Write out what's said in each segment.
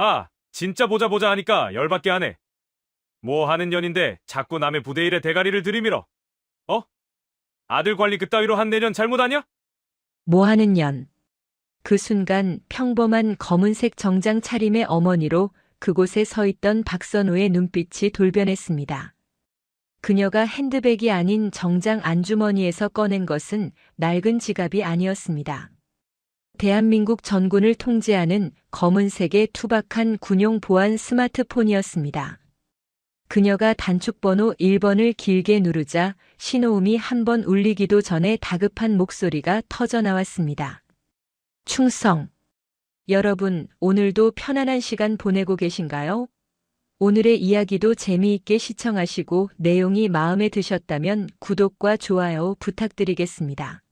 아, 진짜 보자 보자 하니까 열받게 하네. 뭐 하는 년인데 자꾸 남의 부대 일에 대가리를 들이밀어. 어? 아들 관리 그따위로 한 내년 잘못 아냐? 뭐 하는 년. 그 순간 평범한 검은색 정장 차림의 어머니로 그곳에 서 있던 박선우의 눈빛이 돌변했습니다. 그녀가 핸드백이 아닌 정장 안주머니에서 꺼낸 것은 낡은 지갑이 아니었습니다. 대한민국 전군을 통제하는 검은색의 투박한 군용 보안 스마트폰이었습니다. 그녀가 단축번호 1번을 길게 누르자 신호음이 한 번 울리기도 전에 다급한 목소리가 터져 나왔습니다. 충성. 여러분, 오늘도 편안한 시간 보내고 계신가요? 오늘의 이야기도 재미있게 시청하시고 내용이 마음에 드셨다면 구독과 좋아요 부탁드리겠습니다.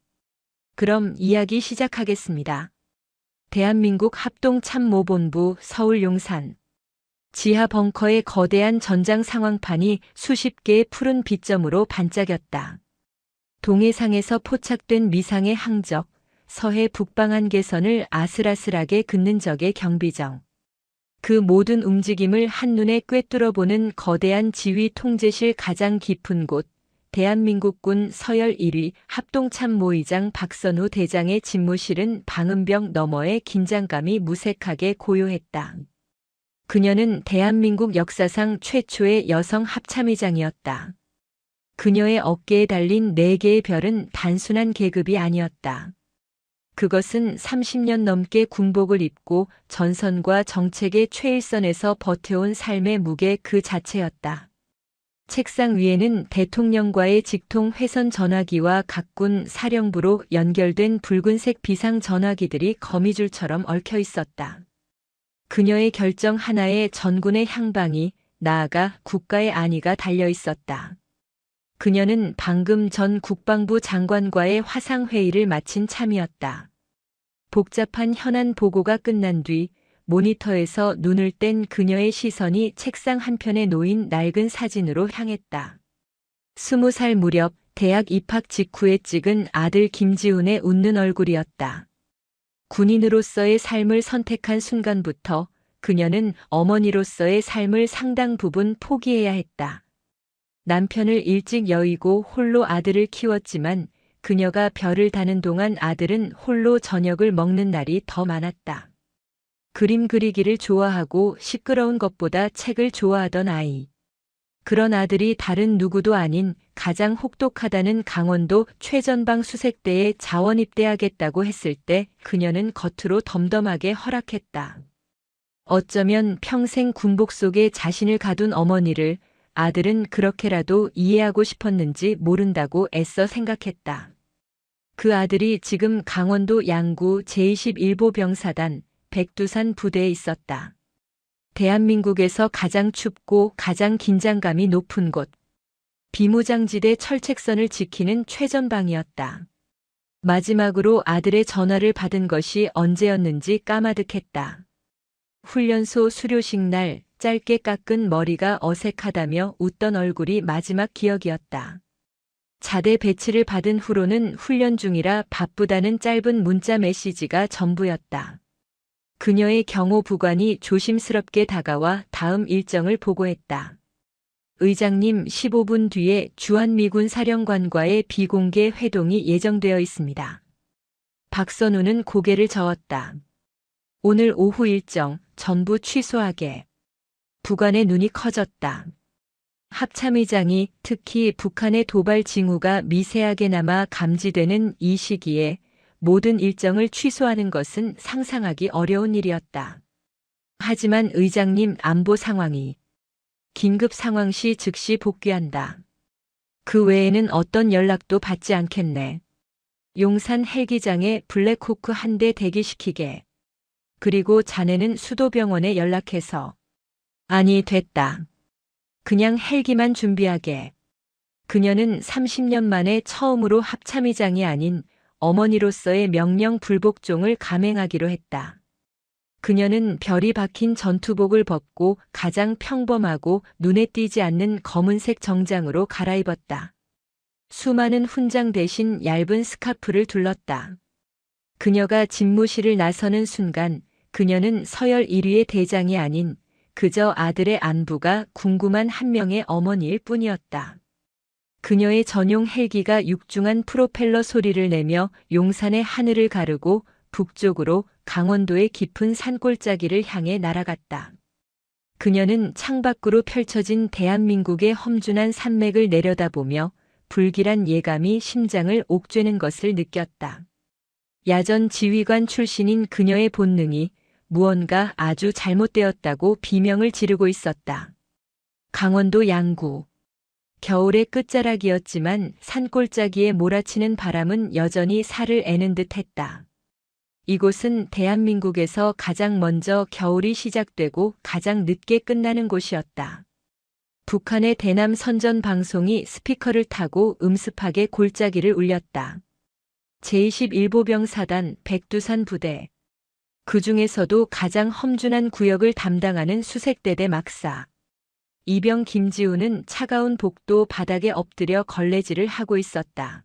그럼 이야기 시작하겠습니다. 대한민국 합동참모본부 서울 용산. 지하 벙커의 거대한 전장 상황판이 수십 개의 푸른 빛점으로 반짝였다. 동해상에서 포착된 미상의 항적, 서해 북방 한계선을 아슬아슬하게 긋는 적의 경비정. 그 모든 움직임을 한눈에 꿰뚫어보는 거대한 지휘 통제실 가장 깊은 곳, 대한민국군 서열 1위 합동참모의장 박선우 대장의 집무실은 방음벽 너머의 긴장감이 무색하게 고요했다. 그녀는 대한민국 역사상 최초의 여성 합참의장이었다. 그녀의 어깨에 달린 4개의 별은 단순한 계급이 아니었다. 그것은 30년 넘게 군복을 입고 전선과 정책의 최일선에서 버텨온 삶의 무게 그 자체였다. 책상 위에는 대통령과의 직통 회선 전화기와 각군 사령부로 연결된 붉은색 비상 전화기들이 거미줄처럼 얽혀 있었다. 그녀의 결정 하나에 전군의 향방이, 나아가 국가의 안위가 달려 있었다. 그녀는 방금 전 국방부 장관과의 화상회의를 마친 참이었다. 복잡한 현안 보고가 끝난 뒤 모니터에서 눈을 뗀 그녀의 시선이 책상 한편에 놓인 낡은 사진으로 향했다. 20살 무렵 대학 입학 직후에 찍은 아들 김지훈의 웃는 얼굴이었다. 군인으로서의 삶을 선택한 순간부터 그녀는 어머니로서의 삶을 상당 부분 포기해야 했다. 남편을 일찍 여의고 홀로 아들을 키웠지만 그녀가 별을 다는 동안 아들은 홀로 저녁을 먹는 날이 더 많았다. 그림 그리기를 좋아하고 시끄러운 것보다 책을 좋아하던 아이. 그런 아들이 다른 누구도 아닌 가장 혹독하다는 강원도 최전방 수색대에 자원 입대하겠다고 했을 때 그녀는 겉으로 덤덤하게 허락했다. 어쩌면 평생 군복 속에 자신을 가둔 어머니를 아들은 그렇게라도 이해하고 싶었는지 모른다고 애써 생각했다. 그 아들이 지금 강원도 양구 제21보병사단 백두산 부대에 있었다. 대한민국에서 가장 춥고 가장 긴장감이 높은 곳. 비무장지대 철책선을 지키는 최전방이었다. 마지막으로 아들의 전화를 받은 것이 언제였는지 까마득했다. 훈련소 수료식 날 짧게 깎은 머리가 어색하다며 웃던 얼굴이 마지막 기억이었다. 자대 배치를 받은 후로는 훈련 중이라 바쁘다는 짧은 문자 메시지가 전부였다. 그녀의 경호 부관이 조심스럽게 다가와 다음 일정을 보고했다. 의장님 15분 뒤에 주한미군 사령관과의 비공개 회동이 예정되어 있습니다. 박선우는 고개를 저었다. 오늘 오후 일정 전부 취소하게. 부관의 눈이 커졌다. 합참의장이 특히 북한의 도발 징후가 미세하게 남아 감지되는 이 시기에 모든 일정을 취소하는 것은 상상하기 어려운 일이었다. 하지만 의장님 안보 상황이 긴급 상황 시 즉시 복귀한다. 그 외에는 어떤 연락도 받지 않겠네. 용산 헬기장에 블랙호크 한 대 대기시키게. 그리고 자네는 수도병원에 연락해서 아니 됐다. 그냥 헬기만 준비하게. 그녀는 30년 만에 처음으로 합참의장이 아닌 어머니로서의 명령 불복종을 감행하기로 했다. 그녀는 별이 박힌 전투복을 벗고 가장 평범하고 눈에 띄지 않는 검은색 정장으로 갈아입었다. 수많은 훈장 대신 얇은 스카프를 둘렀다. 그녀가 집무실을 나서는 순간 그녀는 서열 1위의 대장이 아닌 그저 아들의 안부가 궁금한 한 명의 어머니일 뿐이었다. 그녀의 전용 헬기가 육중한 프로펠러 소리를 내며 용산의 하늘을 가르고 북쪽으로 강원도의 깊은 산골짜기를 향해 날아갔다. 그녀는 창밖으로 펼쳐진 대한민국의 험준한 산맥을 내려다보며 불길한 예감이 심장을 옥죄는 것을 느꼈다. 야전 지휘관 출신인 그녀의 본능이 무언가 아주 잘못되었다고 비명을 지르고 있었다. 강원도 양구. 겨울의 끝자락이었지만 산골짜기에 몰아치는 바람은 여전히 살을 애는 듯했다. 이곳은 대한민국에서 가장 먼저 겨울이 시작되고 가장 늦게 끝나는 곳이었다. 북한의 대남 선전 방송이 스피커를 타고 음습하게 골짜기를 울렸다. 제21보병 사단 백두산 부대. 그 중에서도 가장 험준한 구역을 담당하는 수색대대 막사. 이병 김지우는 차가운 복도 바닥에 엎드려 걸레질을 하고 있었다.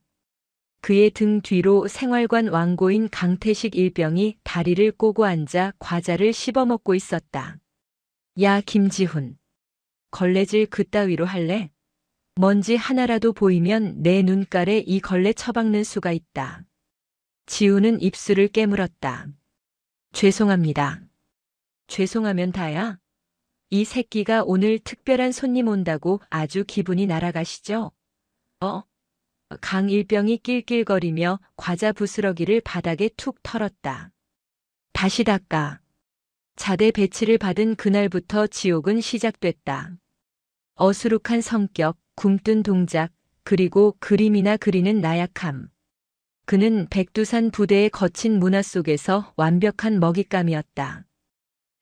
그의 등 뒤로 생활관 왕고인 강태식 일병이 다리를 꼬고 앉아 과자를 씹어먹고 있었다. 야, 김지훈. 걸레질 그따위로 할래? 먼지 하나라도 보이면 내 눈깔에 이 걸레 처박는 수가 있다. 지훈은 입술을 깨물었다. 죄송합니다. 죄송하면 다야? 이 새끼가 오늘 특별한 손님 온다고 아주 기분이 날아가시죠? 강일병이 낄낄거리며 과자 부스러기를 바닥에 툭 털었다. 다시 닦아. 자대 배치를 받은 그날부터 지옥은 시작됐다. 어수룩한 성격, 굼뜬 동작, 그리고 그림이나 그리는 나약함. 그는 백두산 부대의 거친 문화 속에서 완벽한 먹잇감이었다.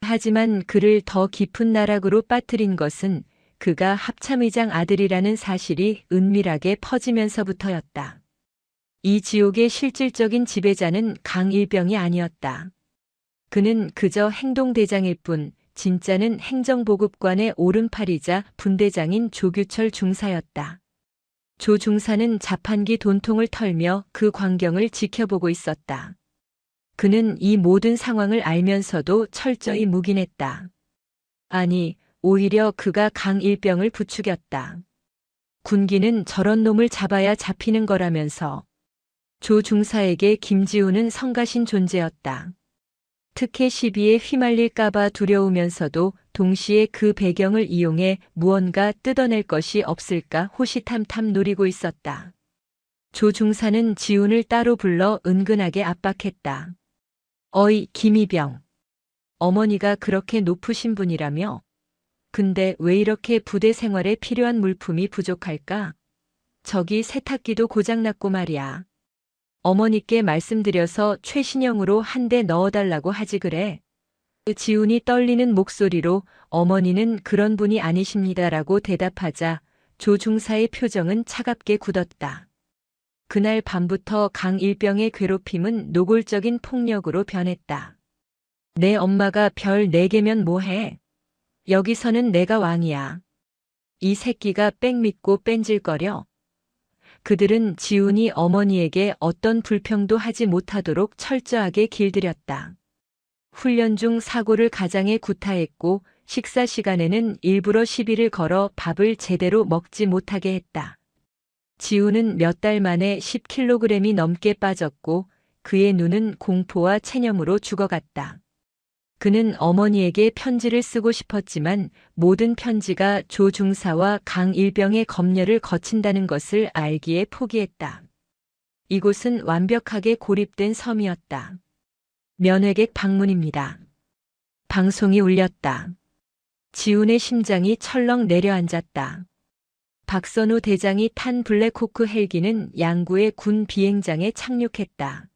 하지만 그를 더 깊은 나락으로 빠뜨린 것은 그가 합참의장 아들이라는 사실이 은밀하게 퍼지면서부터였다. 이 지옥의 실질적인 지배자는 강일병이 아니었다. 그는 그저 행동대장일 뿐 진짜는 행정보급관의 오른팔이자 분대장인 조규철 중사였다. 조 중사는 자판기 돈통을 털며 그 광경을 지켜보고 있었다. 그는 이 모든 상황을 알면서도 철저히 묵인했다. 아니, 오히려 그가 강일병을 부추겼다. 군기는 저런 놈을 잡아야 잡히는 거라면서. 조 중사에게 김지우는 성가신 존재였다. 특혜 시비에 휘말릴까봐 두려우면서도 동시에 그 배경을 이용해 무언가 뜯어낼 것이 없을까 호시탐탐 노리고 있었다. 조 중사는 지훈을 따로 불러 은근하게 압박했다. 어이, 김이병. 어머니가 그렇게 높으신 분이라며? 근데 왜 이렇게 부대 생활에 필요한 물품이 부족할까? 저기 세탁기도 고장났고 말이야. 어머니께 말씀드려서 최신형으로 한 대 넣어달라고 하지 그래. 지훈이 떨리는 목소리로 어머니는 그런 분이 아니십니다라고 대답하자 조 중사의 표정은 차갑게 굳었다. 그날 밤부터 강일병의 괴롭힘은 노골적인 폭력으로 변했다. 내 엄마가 별 4개면 뭐해? 여기서는 내가 왕이야. 이 새끼가 뺑 믿고 뺀질거려. 그들은 지훈이 어머니에게 어떤 불평도 하지 못하도록 철저하게 길들였다. 훈련 중 사고를 가장에 구타했고 식사 시간에는 일부러 시비를 걸어 밥을 제대로 먹지 못하게 했다. 지훈은 몇 달 만에 10kg이 넘게 빠졌고 그의 눈은 공포와 체념으로 죽어갔다. 그는 어머니에게 편지를 쓰고 싶었지만 모든 편지가 조 중사와 강일병의 검열을 거친다는 것을 알기에 포기했다. 이곳은 완벽하게 고립된 섬이었다. 면회객 방문입니다. 방송이 울렸다. 지훈의 심장이 철렁 내려앉았다. 박선우 대장이 탄 블랙호크 헬기는 양구의 군 비행장에 착륙했다.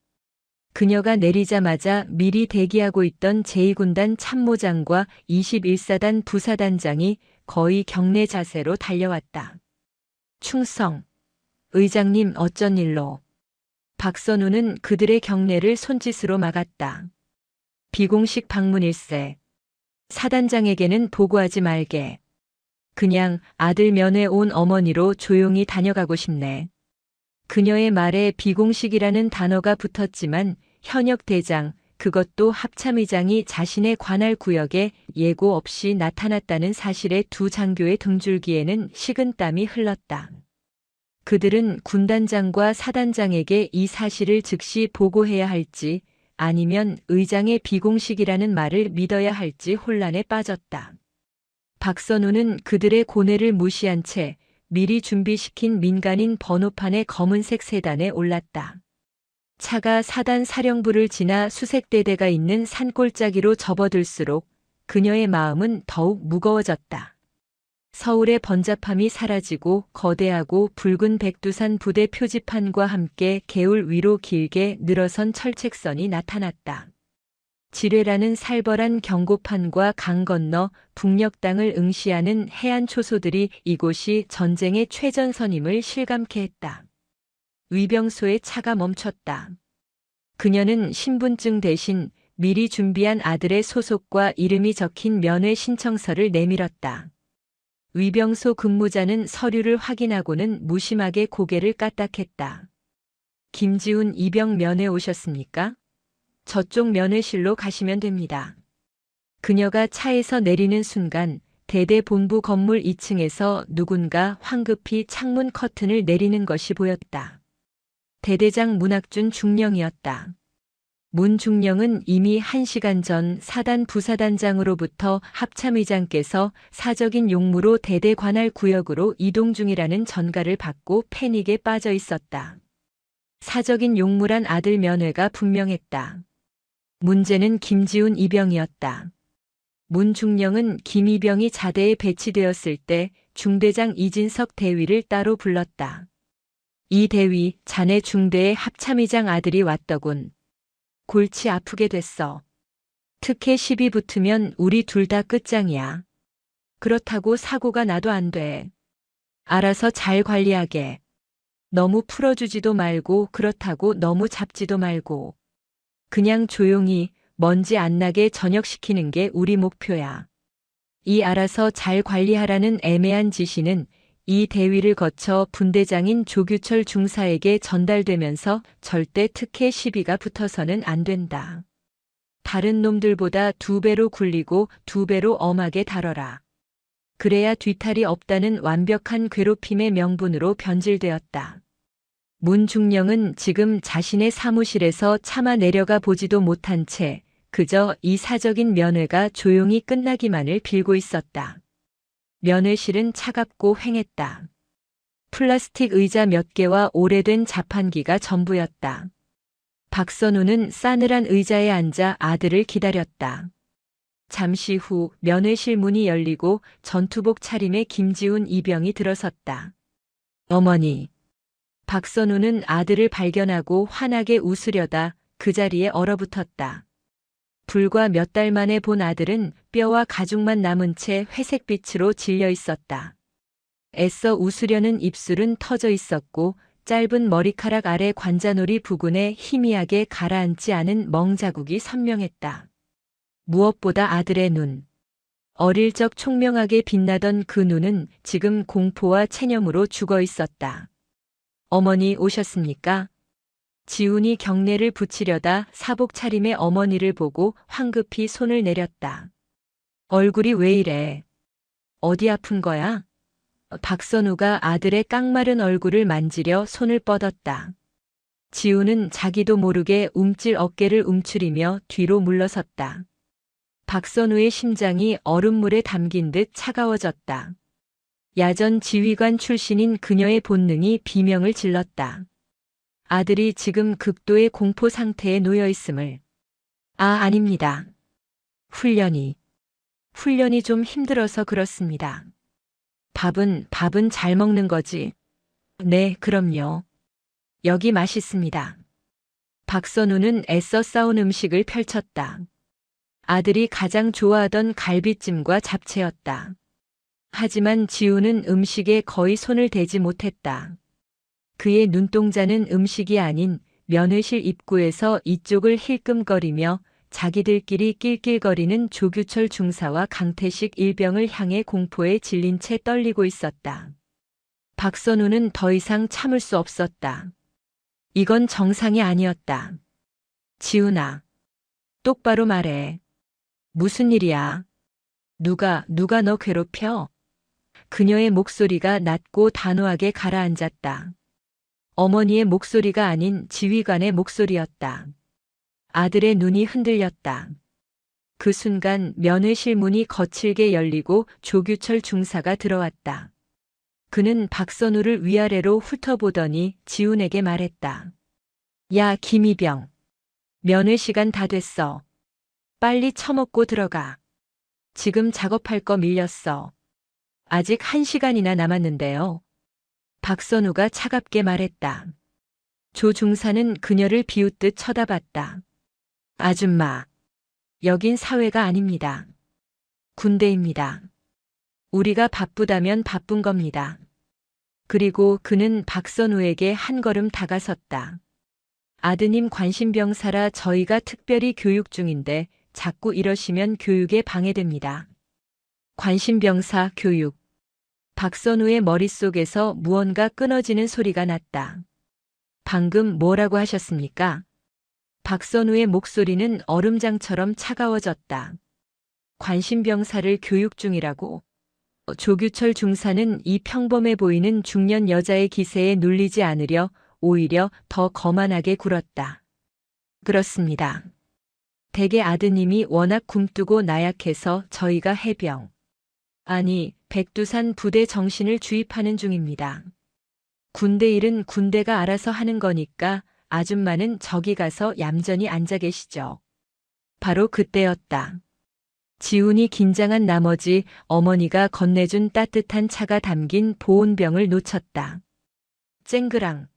그녀가 내리자마자 미리 대기하고 있던 제2군단 참모장과 21사단 부사단장이 거의 경례 자세로 달려왔다. 충성. 의장님 어쩐 일로. 박선우는 그들의 경례를 손짓으로 막았다. 비공식 방문일세. 사단장에게는 보고하지 말게. 그냥 아들 면회 온 어머니로 조용히 다녀가고 싶네. 그녀의 말에 비공식이라는 단어가 붙었지만 현역 대장, 그것도 합참의장이 자신의 관할 구역에 예고 없이 나타났다는 사실에 두 장교의 등줄기에는 식은땀이 흘렀다. 그들은 군단장과 사단장에게 이 사실을 즉시 보고해야 할지 아니면 의장의 비공식이라는 말을 믿어야 할지 혼란에 빠졌다. 박선우는 그들의 고뇌를 무시한 채 미리 준비시킨 민간인 번호판의 검은색 세단에 올랐다. 차가 사단 사령부를 지나 수색대대가 있는 산골짜기로 접어들수록 그녀의 마음은 더욱 무거워졌다. 서울의 번잡함이 사라지고 거대하고 붉은 백두산 부대 표지판과 함께 개울 위로 길게 늘어선 철책선이 나타났다. 지뢰라는 살벌한 경고판과 강 건너 북녘 땅을 응시하는 해안 초소들이 이곳이 전쟁의 최전선임을 실감케 했다. 위병소의 차가 멈췄다. 그녀는 신분증 대신 미리 준비한 아들의 소속과 이름이 적힌 면회 신청서를 내밀었다. 위병소 근무자는 서류를 확인하고는 무심하게 고개를 까딱했다. 김지훈 이병 면회 오셨습니까? 저쪽 면회실로 가시면 됩니다. 그녀가 차에서 내리는 순간 대대 본부 건물 2층에서 누군가 황급히 창문 커튼을 내리는 것이 보였다. 대대장 문학준 중령이었다. 문 중령은 이미 1시간 전 사단 부사단장으로부터 합참의장께서 사적인 용무로 대대 관할 구역으로 이동 중이라는 전가를 받고 패닉에 빠져 있었다. 사적인 용무란 아들 면회가 분명했다. 문제는 김지훈 이병이었다. 문 중령은 김 이병이 자대에 배치되었을 때 중대장 이진석 대위를 따로 불렀다. 이 대위, 자네 중대의 합참의장 아들이 왔더군. 골치 아프게 됐어. 특혜 시비 붙으면 우리 둘 다 끝장이야. 그렇다고 사고가 나도 안 돼. 알아서 잘 관리하게. 너무 풀어주지도 말고 그렇다고 너무 잡지도 말고. 그냥 조용히 먼지 안 나게 전역시키는 게 우리 목표야. 이 알아서 잘 관리하라는 애매한 지시는 이 대위를 거쳐 분대장인 조규철 중사에게 전달되면서 절대 특혜 시비가 붙어서는 안 된다. 다른 놈들보다 2배로 굴리고 2배로 엄하게 다뤄라. 그래야 뒤탈이 없다는 완벽한 괴롭힘의 명분으로 변질되었다. 문 중령은 지금 자신의 사무실에서 차마 내려가 보지도 못한 채 그저 이 사적인 면회가 조용히 끝나기만을 빌고 있었다. 면회실은 차갑고 휑했다. 플라스틱 의자 몇 개와 오래된 자판기가 전부였다. 박선우는 싸늘한 의자에 앉아 아들을 기다렸다. 잠시 후 면회실 문이 열리고 전투복 차림의 김지훈 이병이 들어섰다. 어머니. 박선우는 아들을 발견하고 환하게 웃으려다 그 자리에 얼어붙었다. 불과 몇 달 만에 본 아들은 뼈와 가죽만 남은 채 회색빛으로 질려 있었다. 애써 웃으려는 입술은 터져 있었고 짧은 머리카락 아래 관자놀이 부근에 희미하게 가라앉지 않은 멍자국이 선명했다. 무엇보다 아들의 눈. 어릴 적 총명하게 빛나던 그 눈은 지금 공포와 체념으로 죽어 있었다. 어머니 오셨습니까? 지훈이 경례를 붙이려다 사복 차림의 어머니를 보고 황급히 손을 내렸다. 얼굴이 왜 이래? 어디 아픈 거야? 박선우가 아들의 깡마른 얼굴을 만지려 손을 뻗었다. 지훈은 자기도 모르게 움찔 어깨를 움츠리며 뒤로 물러섰다. 박선우의 심장이 얼음물에 담긴 듯 차가워졌다. 야전 지휘관 출신인 그녀의 본능이 비명을 질렀다. 아들이 지금 극도의 공포 상태에 놓여 있음을. 아닙니다. 훈련이 좀 힘들어서 그렇습니다. 밥은 잘 먹는 거지? 네, 그럼요. 여기 맛있습니다. 박선우는 애써 싸운 음식을 펼쳤다. 아들이 가장 좋아하던 갈비찜과 잡채였다. 하지만 지우는 음식에 거의 손을 대지 못했다. 그의 눈동자는 음식이 아닌 면회실 입구에서 이쪽을 힐끔거리며 자기들끼리 낄낄거리는 조규철 중사와 강태식 일병을 향해 공포에 질린 채 떨리고 있었다. 박선우는 더 이상 참을 수 없었다. 이건 정상이 아니었다. 지훈아. 똑바로 말해. 무슨 일이야? 누가 너 괴롭혀? 그녀의 목소리가 낮고 단호하게 가라앉았다. 어머니의 목소리가 아닌 지휘관의 목소리였다. 아들의 눈이 흔들렸다. 그 순간 면회실 문이 거칠게 열리고 조규철 중사가 들어왔다. 그는 박선우를 위아래로 훑어보더니 지훈에게 말했다. 야, 김이병. 면회 시간 다 됐어. 빨리 처먹고 들어가. 지금 작업할 거 밀렸어. 아직 1시간이나 남았는데요. 박선우가 차갑게 말했다. 조 중사는 그녀를 비웃듯 쳐다봤다. 아줌마, 여긴 사회가 아닙니다. 군대입니다. 우리가 바쁘다면 바쁜 겁니다. 그리고 그는 박선우에게 한 걸음 다가섰다. 아드님 관심병사라 저희가 특별히 교육 중인데 자꾸 이러시면 교육에 방해됩니다. 관심병사 교육. 박선우의 머릿속에서 무언가 끊어지는 소리가 났다. 방금 뭐라고 하셨습니까? 박선우의 목소리는 얼음장처럼 차가워졌다. 관심병사를 교육 중이라고. 조규철 중사는 이 평범해 보이는 중년 여자의 기세에 눌리지 않으려 오히려 더 거만하게 굴었다. 그렇습니다. 댁의 아드님이 워낙 굼뜨고 나약해서 저희가 해병, 아니 백두산 부대 정신을 주입하는 중입니다. 군대 일은 군대가 알아서 하는 거니까 아줌마는 저기 가서 얌전히 앉아 계시죠. 바로 그때였다. 지훈이 긴장한 나머지 어머니가 건네준 따뜻한 차가 담긴 보온병을 놓쳤다. 쨍그랑.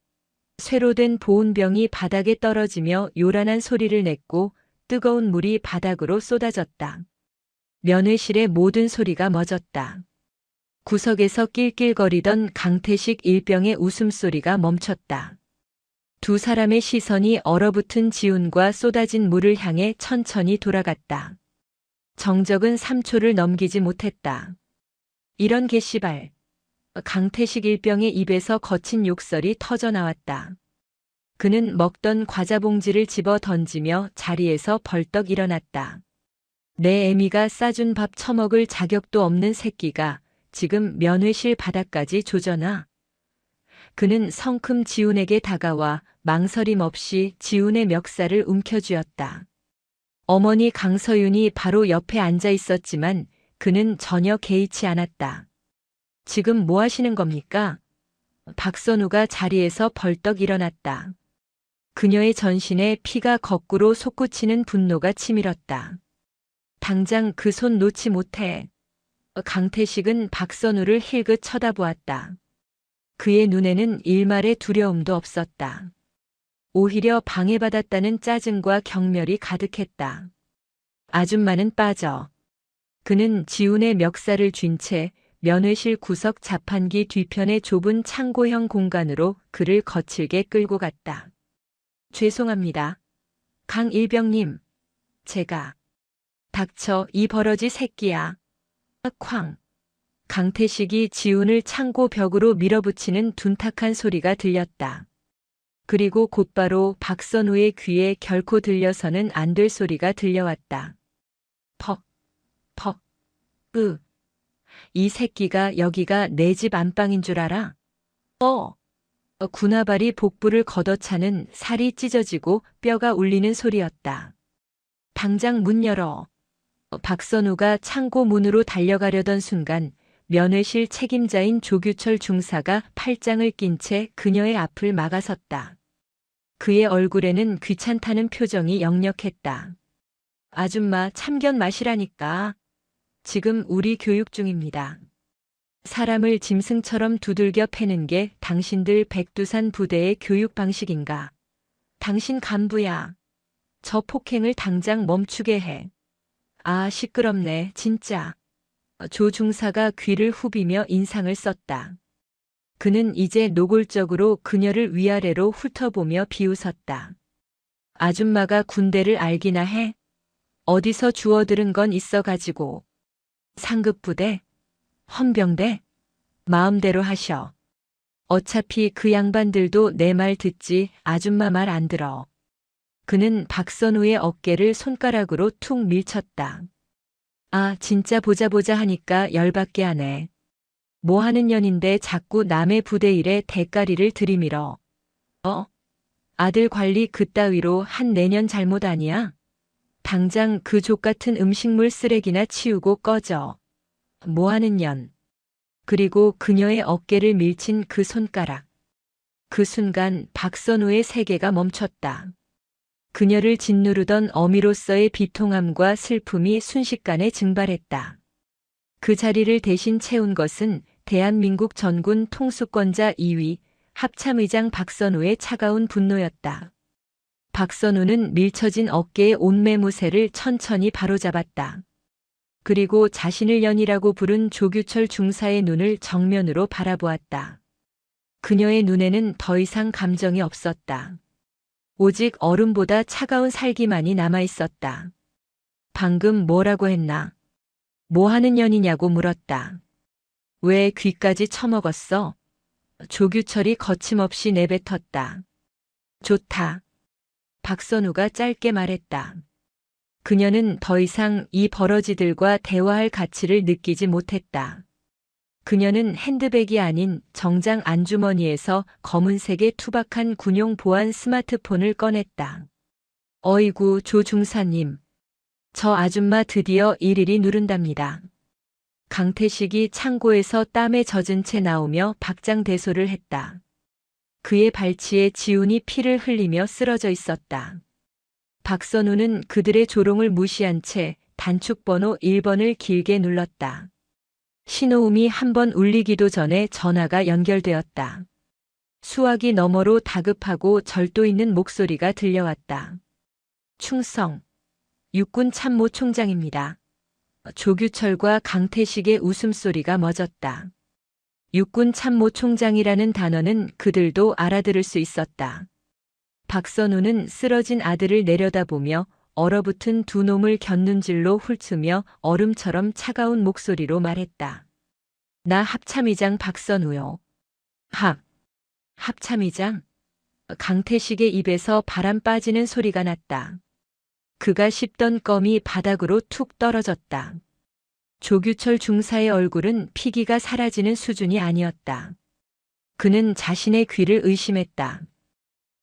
쇠로 된 보온병이 바닥에 떨어지며 요란한 소리를 냈고 뜨거운 물이 바닥으로 쏟아졌다. 면회실의 모든 소리가 멎었다. 구석에서 낄낄거리던 강태식 일병의 웃음소리가 멈췄다. 두 사람의 시선이 얼어붙은 지훈과 쏟아진 물을 향해 천천히 돌아갔다. 정적은 3초를 넘기지 못했다. 이런 게시발. 강태식 일병의 입에서 거친 욕설이 터져나왔다. 그는 먹던 과자 봉지를 집어 던지며 자리에서 벌떡 일어났다. 내 애미가 싸준 밥 처먹을 자격도 없는 새끼가 지금 면회실 바닥까지 조져나. 그는 성큼 지훈에게 다가와 망설임 없이 지훈의 멱살을 움켜쥐었다. 어머니 강서윤이 바로 옆에 앉아 있었지만 그는 전혀 개의치 않았다. 지금 뭐 하시는 겁니까? 박선우가 자리에서 벌떡 일어났다. 그녀의 전신에 피가 거꾸로 솟구치는 분노가 치밀었다. 당장 그 손 놓지 못해. 강태식은 박선우를 힐긋 쳐다보았다. 그의 눈에는 일말의 두려움도 없었다. 오히려 방해받았다는 짜증과 경멸이 가득했다. 아줌마는 빠져. 그는 지훈의 멱살을 쥔 채 면회실 구석 자판기 뒤편의 좁은 창고형 공간으로 그를 거칠게 끌고 갔다. 죄송합니다. 강 일병님. 제가. 닥쳐 이 버러지 새끼야. 쾅. 강태식이 지훈을 창고 벽으로 밀어붙이는 둔탁한 소리가 들렸다. 그리고 곧바로 박선우의 귀에 결코 들려서는 안 될 소리가 들려왔다. 퍽, 퍽, 이 새끼가 여기가 내 집 안방인 줄 알아? 군화발이 복부를 걷어차는 살이 찢어지고 뼈가 울리는 소리였다. 당장 문 열어. 박선우가 창고 문으로 달려가려던 순간 면회실 책임자인 조규철 중사가 팔짱을 낀 채 그녀의 앞을 막아섰다. 그의 얼굴에는 귀찮다는 표정이 역력했다. 아줌마 참견 마시라니까. 지금 우리 교육 중입니다. 사람을 짐승처럼 두들겨 패는 게 당신들 백두산 부대의 교육 방식인가? 당신 간부야. 저 폭행을 당장 멈추게 해. 아, 시끄럽네, 진짜. 조 중사가 귀를 후비며 인상을 썼다. 그는 이제 노골적으로 그녀를 위아래로 훑어보며 비웃었다. 아줌마가 군대를 알기나 해? 어디서 주워들은 건 있어가지고. 상급부대? 헌병대? 마음대로 하셔. 어차피 그 양반들도 내 말 듣지 아줌마 말 안 들어. 그는 박선우의 어깨를 손가락으로 툭 밀쳤다. 아, 진짜 보자 보자 하니까 열받게 하네. 뭐 하는 년인데 자꾸 남의 부대 일에 대가리를 들이밀어. 아들 관리 그따위로 한 내년 잘못 아니야? 당장 그 족같은 음식물 쓰레기나 치우고 꺼져. 뭐 하는 년. 그리고 그녀의 어깨를 밀친 그 손가락. 그 순간 박선우의 세계가 멈췄다. 그녀를 짓누르던 어미로서의 비통함과 슬픔이 순식간에 증발했다. 그 자리를 대신 채운 것은 대한민국 전군 통수권자 2위 합참의장 박선우의 차가운 분노였다. 박선우는 밀쳐진 어깨의 온매무새를 천천히 바로잡았다. 그리고 자신을 연이라고 부른 조규철 중사의 눈을 정면으로 바라보았다. 그녀의 눈에는 더 이상 감정이 없었다. 오직 얼음보다 차가운 살기만이 남아있었다. 방금 뭐라고 했나? 뭐 하는 년이냐고 물었다. 왜 귀까지 처먹었어? 조규철이 거침없이 내뱉었다. 좋다. 박선우가 짧게 말했다. 그녀는 더 이상 이 버러지들과 대화할 가치를 느끼지 못했다. 그녀는 핸드백이 아닌 정장 안주머니에서 검은색의 투박한 군용 보안 스마트폰을 꺼냈다. 어이구, 조 중사님. 저 아줌마 드디어 일일이 누른답니다. 강태식이 창고에서 땀에 젖은 채 나오며 박장대소를 했다. 그의 발치에 지훈이 피를 흘리며 쓰러져 있었다. 박선우는 그들의 조롱을 무시한 채 단축번호 1번을 길게 눌렀다. 신호음이 한 번 울리기도 전에 전화가 연결되었다. 수화기 너머로 다급하고 절도 있는 목소리가 들려왔다. 충성. 육군 참모 총장입니다. 조규철과 강태식의 웃음소리가 멎었다. 육군 참모 총장이라는 단어는 그들도 알아들을 수 있었다. 박선우는 쓰러진 아들을 내려다보며 얼어붙은 두 놈을 곁눈질로 훑으며 얼음처럼 차가운 목소리로 말했다. 나 합참의장 박선우요. 합참의장? 강태식의 입에서 바람 빠지는 소리가 났다. 그가 씹던 껌이 바닥으로 툭 떨어졌다. 조규철 중사의 얼굴은 피기가 사라지는 수준이 아니었다. 그는 자신의 귀를 의심했다.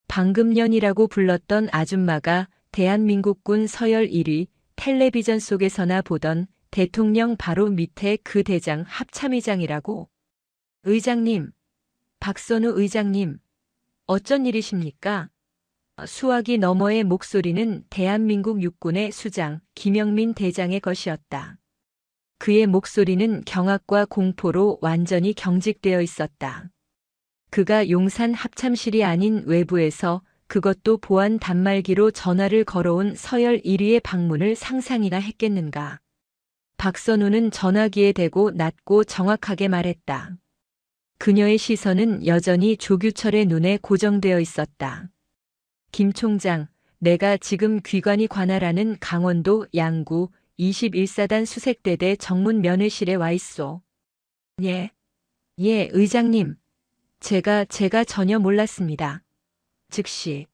방금 년이라고 불렀던 아줌마가 대한민국군 서열 1위 텔레비전 속에서나 보던 대통령 바로 밑에 그 대장 합참의장이라고. 의장님, 박선우 의장님, 어쩐 일이십니까? 수화기 너머의 목소리는 대한민국 육군의 수장 김영민 대장의 것이었다. 그의 목소리는 경악과 공포로 완전히 경직되어 있었다. 그가 용산 합참실이 아닌 외부에서 그것도 보안 단말기로 전화를 걸어온 서열 1위의 방문을 상상이나 했겠는가. 박선우는 전화기에 대고 낮고 정확하게 말했다. 그녀의 시선은 여전히 조규철의 눈에 고정되어 있었다. 김 총장, 내가 지금 귀관이 관할하는 강원도 양구 21사단 수색대대 정문 면회실에 와 있소. 예, 의장님. 제가 전혀 몰랐습니다. 즉시.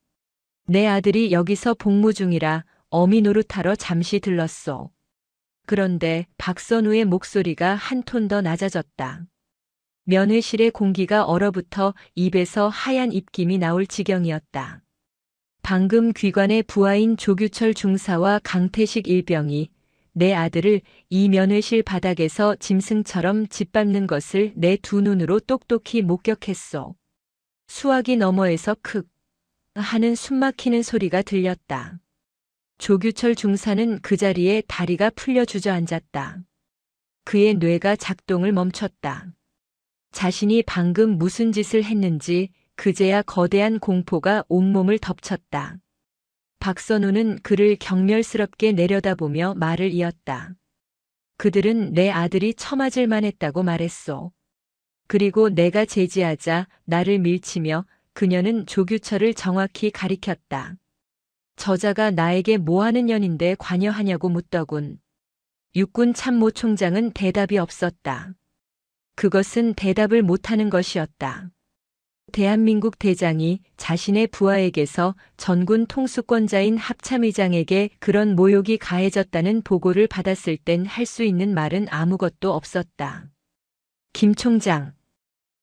내 아들이 여기서 복무 중이라 어미 노릇하러 잠시 들렀소. 그런데 박선우의 목소리가 한 톤 더 낮아졌다. 면회실의 공기가 얼어붙어 입에서 하얀 입김이 나올 지경이었다. 방금 귀관의 부하인 조규철 중사와 강태식 일병이 내 아들을 이 면회실 바닥에서 짐승처럼 짓밟는 것을 내 두 눈으로 똑똑히 목격했소. 수화기 너머에서 크 하는 숨막히는 소리가 들렸다. 조규철 중사는 그 자리에 다리가 풀려 주저앉았다. 그의 뇌가 작동을 멈췄다. 자신이 방금 무슨 짓을 했는지 그제야 거대한 공포가 온몸을 덮쳤다. 박선우는 그를 경멸스럽게 내려다보며 말을 이었다. 그들은 내 아들이 처맞을 만했다고 말했소. 그리고 내가 제지하자 나를 밀치며 그녀는 조규철을 정확히 가리켰다. 저자가 나에게 뭐하는 년인데 관여하냐고 묻더군. 육군 참모총장은 대답이 없었다. 그것은 대답을 못하는 것이었다. 대한민국 대장이 자신의 부하에게서 전군 통수권자인 합참의장에게 그런 모욕이 가해졌다는 보고를 받았을 땐 할 수 있는 말은 아무것도 없었다. 김 총장.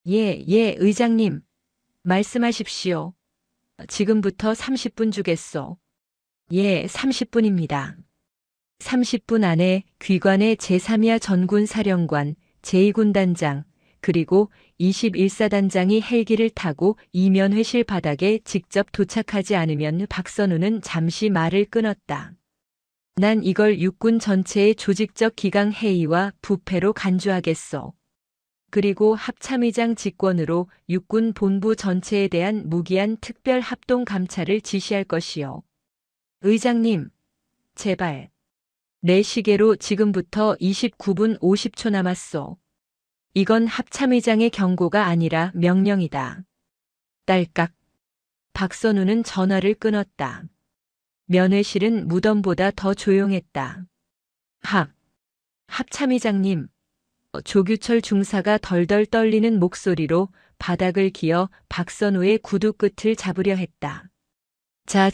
예, 의장님. 말씀하십시오. 지금부터 30분 주겠소. 예, 30분입니다. 30분 안에 귀관의 제3야 전군사령관, 제2군단장, 그리고 21사단장이 헬기를 타고 이면회실 바닥에 직접 도착하지 않으면 박선우는 잠시 말을 끊었다. 난 이걸 육군 전체의 조직적 기강 회의와 부패로 간주하겠소. 그리고 합참의장 직권으로 육군 본부 전체에 대한 무기한 특별 합동 감찰을 지시할 것이요. 의장님, 제발. 내 시계로 지금부터 29분 50초 남았소. 이건 합참의장의 경고가 아니라 명령이다. 딸깍. 박선우는 전화를 끊었다. 면회실은 무덤보다 더 조용했다. 합참의장님. 조규철 중사가 덜덜 떨리는 목소리로 바닥을 기어 박선우의 구두 끝을 잡으려 했다. 자,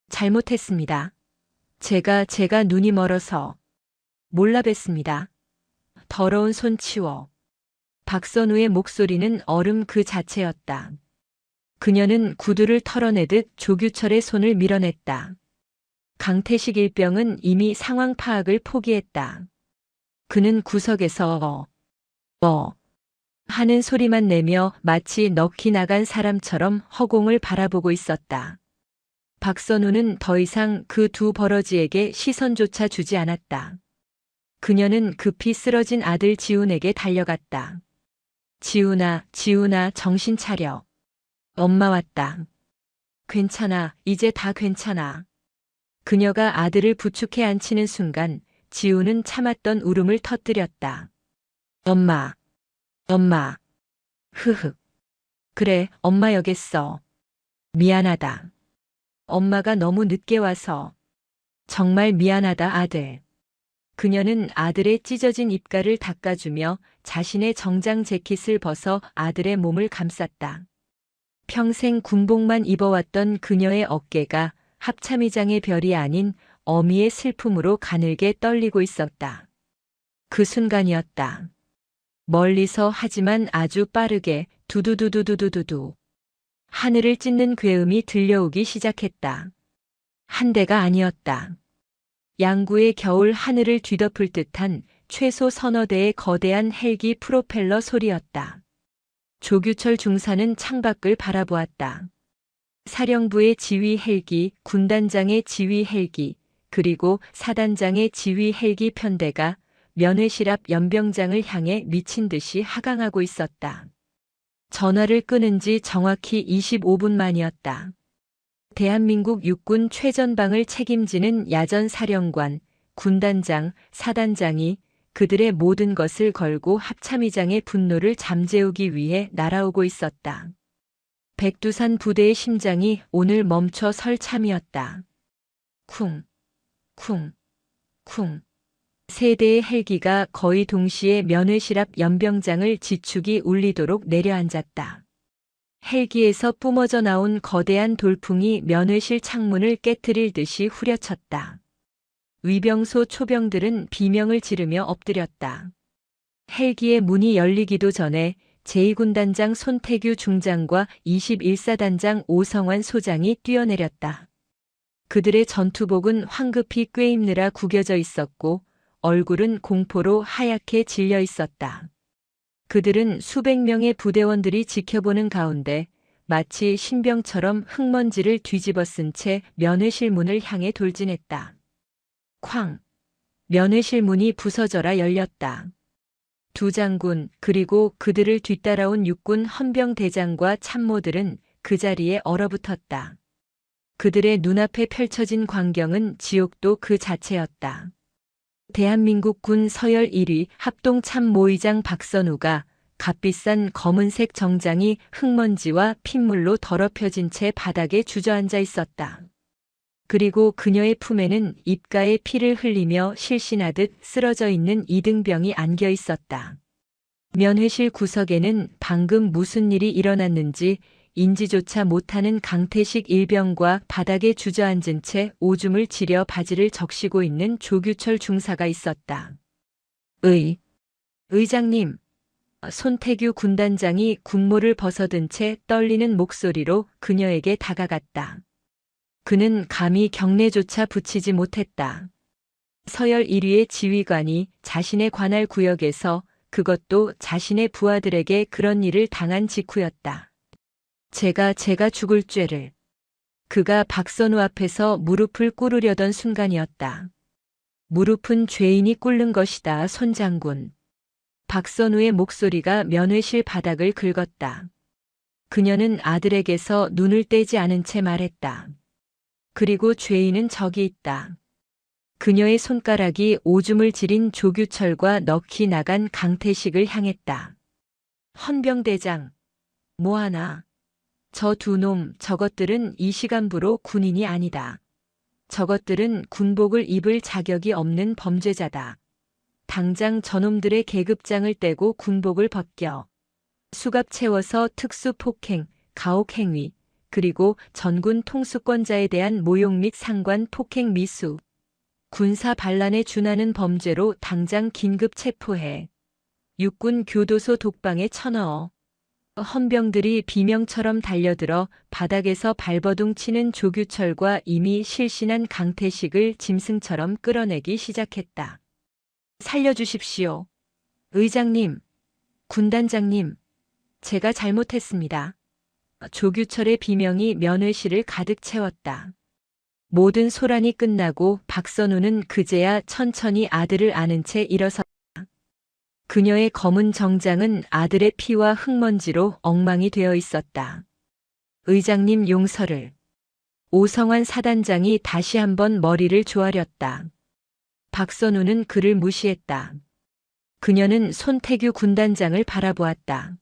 잘못했습니다. 제가 눈이 멀어서 몰라 뵀습니다. 더러운 손 치워. 박선우의 목소리는 얼음 그 자체였다. 그녀는 구두를 털어내듯 조규철의 손을 밀어냈다. 강태식 일병은 이미 상황 파악을 포기했다. 그는 구석에서 하는 소리만 내며 마치 넋이 나간 사람처럼 허공을 바라보고 있었다. 박선우는 더 이상 그 두 버러지에게 시선조차 주지 않았다. 그녀는 급히 쓰러진 아들 지훈에게 달려갔다. 지훈아, 정신 차려. 엄마 왔다. 괜찮아, 이제 다 괜찮아. 그녀가 아들을 부축해 앉히는 순간 지훈은 참았던 울음을 터뜨렸다. 엄마. 흐흐. 그래, 엄마 여깄어. 미안하다. 엄마가 너무 늦게 와서. 정말 미안하다, 아들. 그녀는 아들의 찢어진 입가를 닦아주며 자신의 정장 재킷을 벗어 아들의 몸을 감쌌다. 평생 군복만 입어왔던 그녀의 어깨가 합참의장의 별이 아닌 어미의 슬픔으로 가늘게 떨리고 있었다. 그 순간이었다. 멀리서 하지만 아주 빠르게 두두두두두두두 하늘을 찢는 괴음이 들려오기 시작했다. 한 대가 아니었다. 양구의 겨울 하늘을 뒤덮을 듯한 최소 서너 대의 거대한 헬기 프로펠러 소리였다. 조규철 중사는 창밖을 바라보았다. 사령부의 지휘 헬기, 군단장의 지휘 헬기, 그리고 사단장의 지휘 헬기 편대가 면회실 앞 연병장을 향해 미친 듯이 하강하고 있었다. 전화를 끊은 지 정확히 25분 만이었다. 대한민국 육군 최전방을 책임지는 야전 사령관, 군단장, 사단장이 그들의 모든 것을 걸고 합참의장의 분노를 잠재우기 위해 날아오고 있었다. 백두산 부대의 심장이 오늘 멈춰 설 참이었다. 쿵. 세 대의 헬기가 거의 동시에 면회실 앞 연병장을 지축이 울리도록 내려앉았다. 헬기에서 뿜어져 나온 거대한 돌풍이 면회실 창문을 깨트릴 듯이 후려쳤다. 위병소 초병들은 비명을 지르며 엎드렸다. 헬기의 문이 열리기도 전에 제2군단장 손태규 중장과 21사단장 오성환 소장이 뛰어내렸다. 그들의 전투복은 황급히 꿰입느라 구겨져 있었고 얼굴은 공포로 하얗게 질려 있었다. 그들은 수백 명의 부대원들이 지켜보는 가운데 마치 신병처럼 흙먼지를 뒤집어 쓴 채 면회실 문을 향해 돌진했다. 쾅! 면회실 문이 부서져라 열렸다. 두 장군 그리고 그들을 뒤따라온 육군 헌병대장과 참모들은 그 자리에 얼어붙었다. 그들의 눈앞에 펼쳐진 광경은 지옥도 그 자체였다. 대한민국 군 서열 1위 합동참모의장 박선우가 값비싼 검은색 정장이 흙먼지와 핏물로 더럽혀진 채 바닥에 주저앉아 있었다. 그리고 그녀의 품에는 입가에 피를 흘리며 실신하듯 쓰러져 있는 이등병이 안겨 있었다. 면회실 구석에는 방금 무슨 일이 일어났는지 인지조차 못하는 강태식 일병과 바닥에 주저앉은 채 오줌을 지려 바지를 적시고 있는 조규철 중사가 있었다. 의장님. 손태규 군단장이 군모를 벗어든 채 떨리는 목소리로 그녀에게 다가갔다. 그는 감히 경례조차 붙이지 못했다. 서열 1위의 지휘관이 자신의 관할 구역에서 그것도 자신의 부하들에게 그런 일을 당한 직후였다. 제가 죽을 죄를. 그가 박선우 앞에서 무릎을 꿇으려던 순간이었다. 무릎은 죄인이 꿇는 것이다, 손 장군. 박선우의 목소리가 면회실 바닥을 긁었다. 그녀는 아들에게서 눈을 떼지 않은 채 말했다. 그리고 죄인은 저기 있다. 그녀의 손가락이 오줌을 지린 조규철과 넋이 나간 강태식을 향했다. 헌병대장. 뭐하나. 저 두 놈, 저것들은 이 시간부로 군인이 아니다. 저것들은 군복을 입을 자격이 없는 범죄자다. 당장 저놈들의 계급장을 떼고 군복을 벗겨. 수갑 채워서 특수폭행, 가혹행위, 그리고 전군 통수권자에 대한 모욕 및 상관 폭행 미수, 군사 반란에 준하는 범죄로 당장 긴급 체포해. 육군 교도소 독방에 쳐넣어. 헌병들이 비명처럼 달려들어 바닥에서 발버둥 치는 조규철과 이미 실신한 강태식을 짐승처럼 끌어내기 시작했다. 살려주십시오. 의장님, 군단장님, 제가 잘못했습니다. 조규철의 비명이 면회실을 가득 채웠다. 모든 소란이 끝나고 박선우는 그제야 천천히 아들을 안은 채 일어섰다. 그녀의 검은 정장은 아들의 피와 흙먼지로 엉망이 되어 있었다. 의장님 용서를. 오성환 사단장이 다시 한번 머리를 조아렸다. 박선우는 그를 무시했다. 그녀는 손태규 군단장을 바라보았다.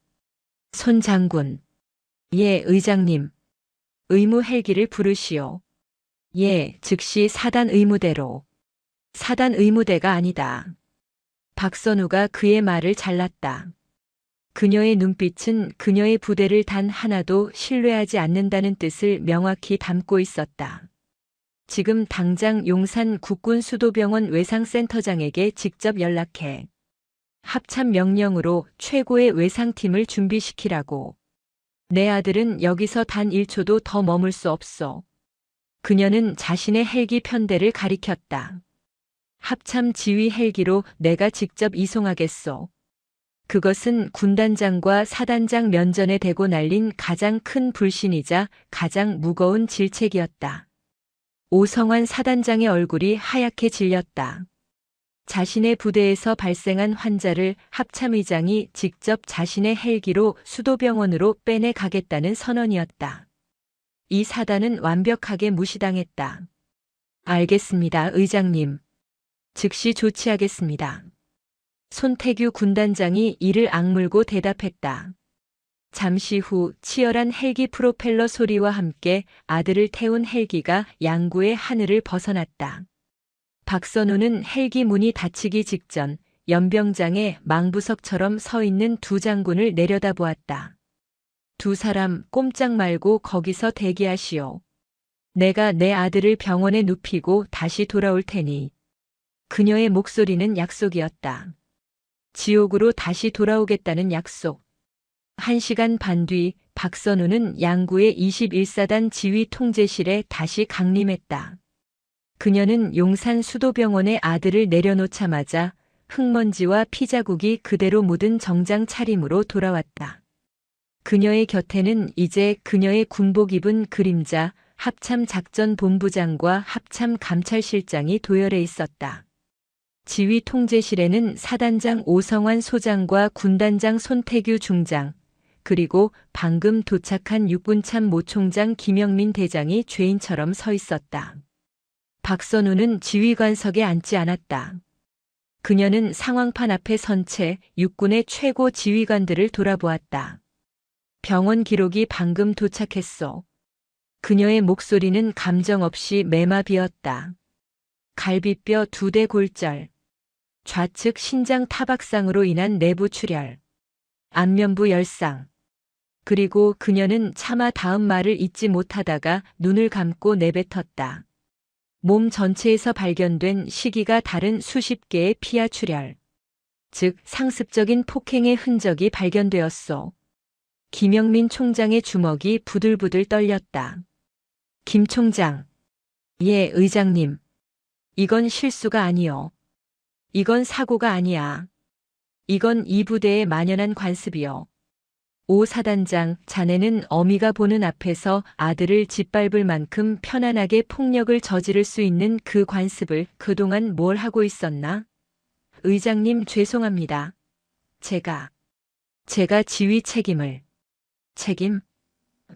손 장군. 예, 의장님. 의무 헬기를 부르시오. 예, 즉시 사단 의무대로. 사단 의무대가 아니다. 박선우가 그의 말을 잘랐다. 그녀의 눈빛은 그녀의 부대를 단 하나도 신뢰하지 않는다는 뜻을 명확히 담고 있었다. 지금 당장 용산 국군수도병원 외상센터장에게 직접 연락해. 합참 명령으로 최고의 외상팀을 준비시키라고. 내 아들은 여기서 단 1초도 더 머물 수 없어. 그녀는 자신의 헬기 편대를 가리켰다. 합참 지휘 헬기로 내가 직접 이송하겠소. 그것은 군단장과 사단장 면전에 대고 날린 가장 큰 불신이자 가장 무거운 질책이었다. 오성환 사단장의 얼굴이 하얗게 질렸다. 자신의 부대에서 발생한 환자를 합참의장이 직접 자신의 헬기로 수도병원으로 빼내 가겠다는 선언이었다. 이 사단은 완벽하게 무시당했다. 알겠습니다, 의장님. 즉시 조치하겠습니다. 손태규 군단장이 이를 악물고 대답했다. 잠시 후 치열한 헬기 프로펠러 소리와 함께 아들을 태운 헬기가 양구의 하늘을 벗어났다. 박선우는 헬기 문이 닫히기 직전 연병장에 망부석처럼 서 있는 두 장군을 내려다보았다. 두 사람 꼼짝 말고 거기서 대기하시오. 내가 내 아들을 병원에 눕히고 다시 돌아올 테니. 그녀의 목소리는 약속이었다. 지옥으로 다시 돌아오겠다는 약속. 1시간 반 뒤 박선우는 양구의 21사단 지휘 통제실에 다시 강림했다. 그녀는 용산 수도병원에 아들을 내려놓자마자 흙먼지와 피자국이 그대로 묻은 정장 차림으로 돌아왔다. 그녀의 곁에는 이제 그녀의 군복 입은 그림자 합참작전본부장과 합참감찰실장이 도열해 있었다. 지휘 통제실에는 사단장 오성환 소장과 군단장 손태규 중장, 그리고 방금 도착한 육군참모총장 김영민 대장이 죄인처럼 서 있었다. 박선우는 지휘관석에 앉지 않았다. 그녀는 상황판 앞에 선 채 육군의 최고 지휘관들을 돌아보았다. 병원 기록이 방금 도착했어. 그녀의 목소리는 감정 없이 매마비었다. 갈비뼈 2대 골절, 좌측 신장 타박상으로 인한 내부 출혈, 안면부 열상. 그리고 그녀는 차마 다음 말을 잇지 못하다가 눈을 감고 내뱉었다. 몸 전체에서 발견된 시기가 다른 수십 개의 피하 출혈. 즉 상습적인 폭행의 흔적이 발견되었소. 김영민 총장의 주먹이 부들부들 떨렸다. 김 총장. 예, 의장님. 이건 실수가 아니요. 이건 사고가 아니야. 이건 이 부대의 만연한 관습이요. 오 사단장, 자네는 어미가 보는 앞에서 아들을 짓밟을 만큼 편안하게 폭력을 저지를 수 있는 그 관습을 그동안 뭘 하고 있었나? 의장님 죄송합니다. 제가 지휘 책임을. 책임?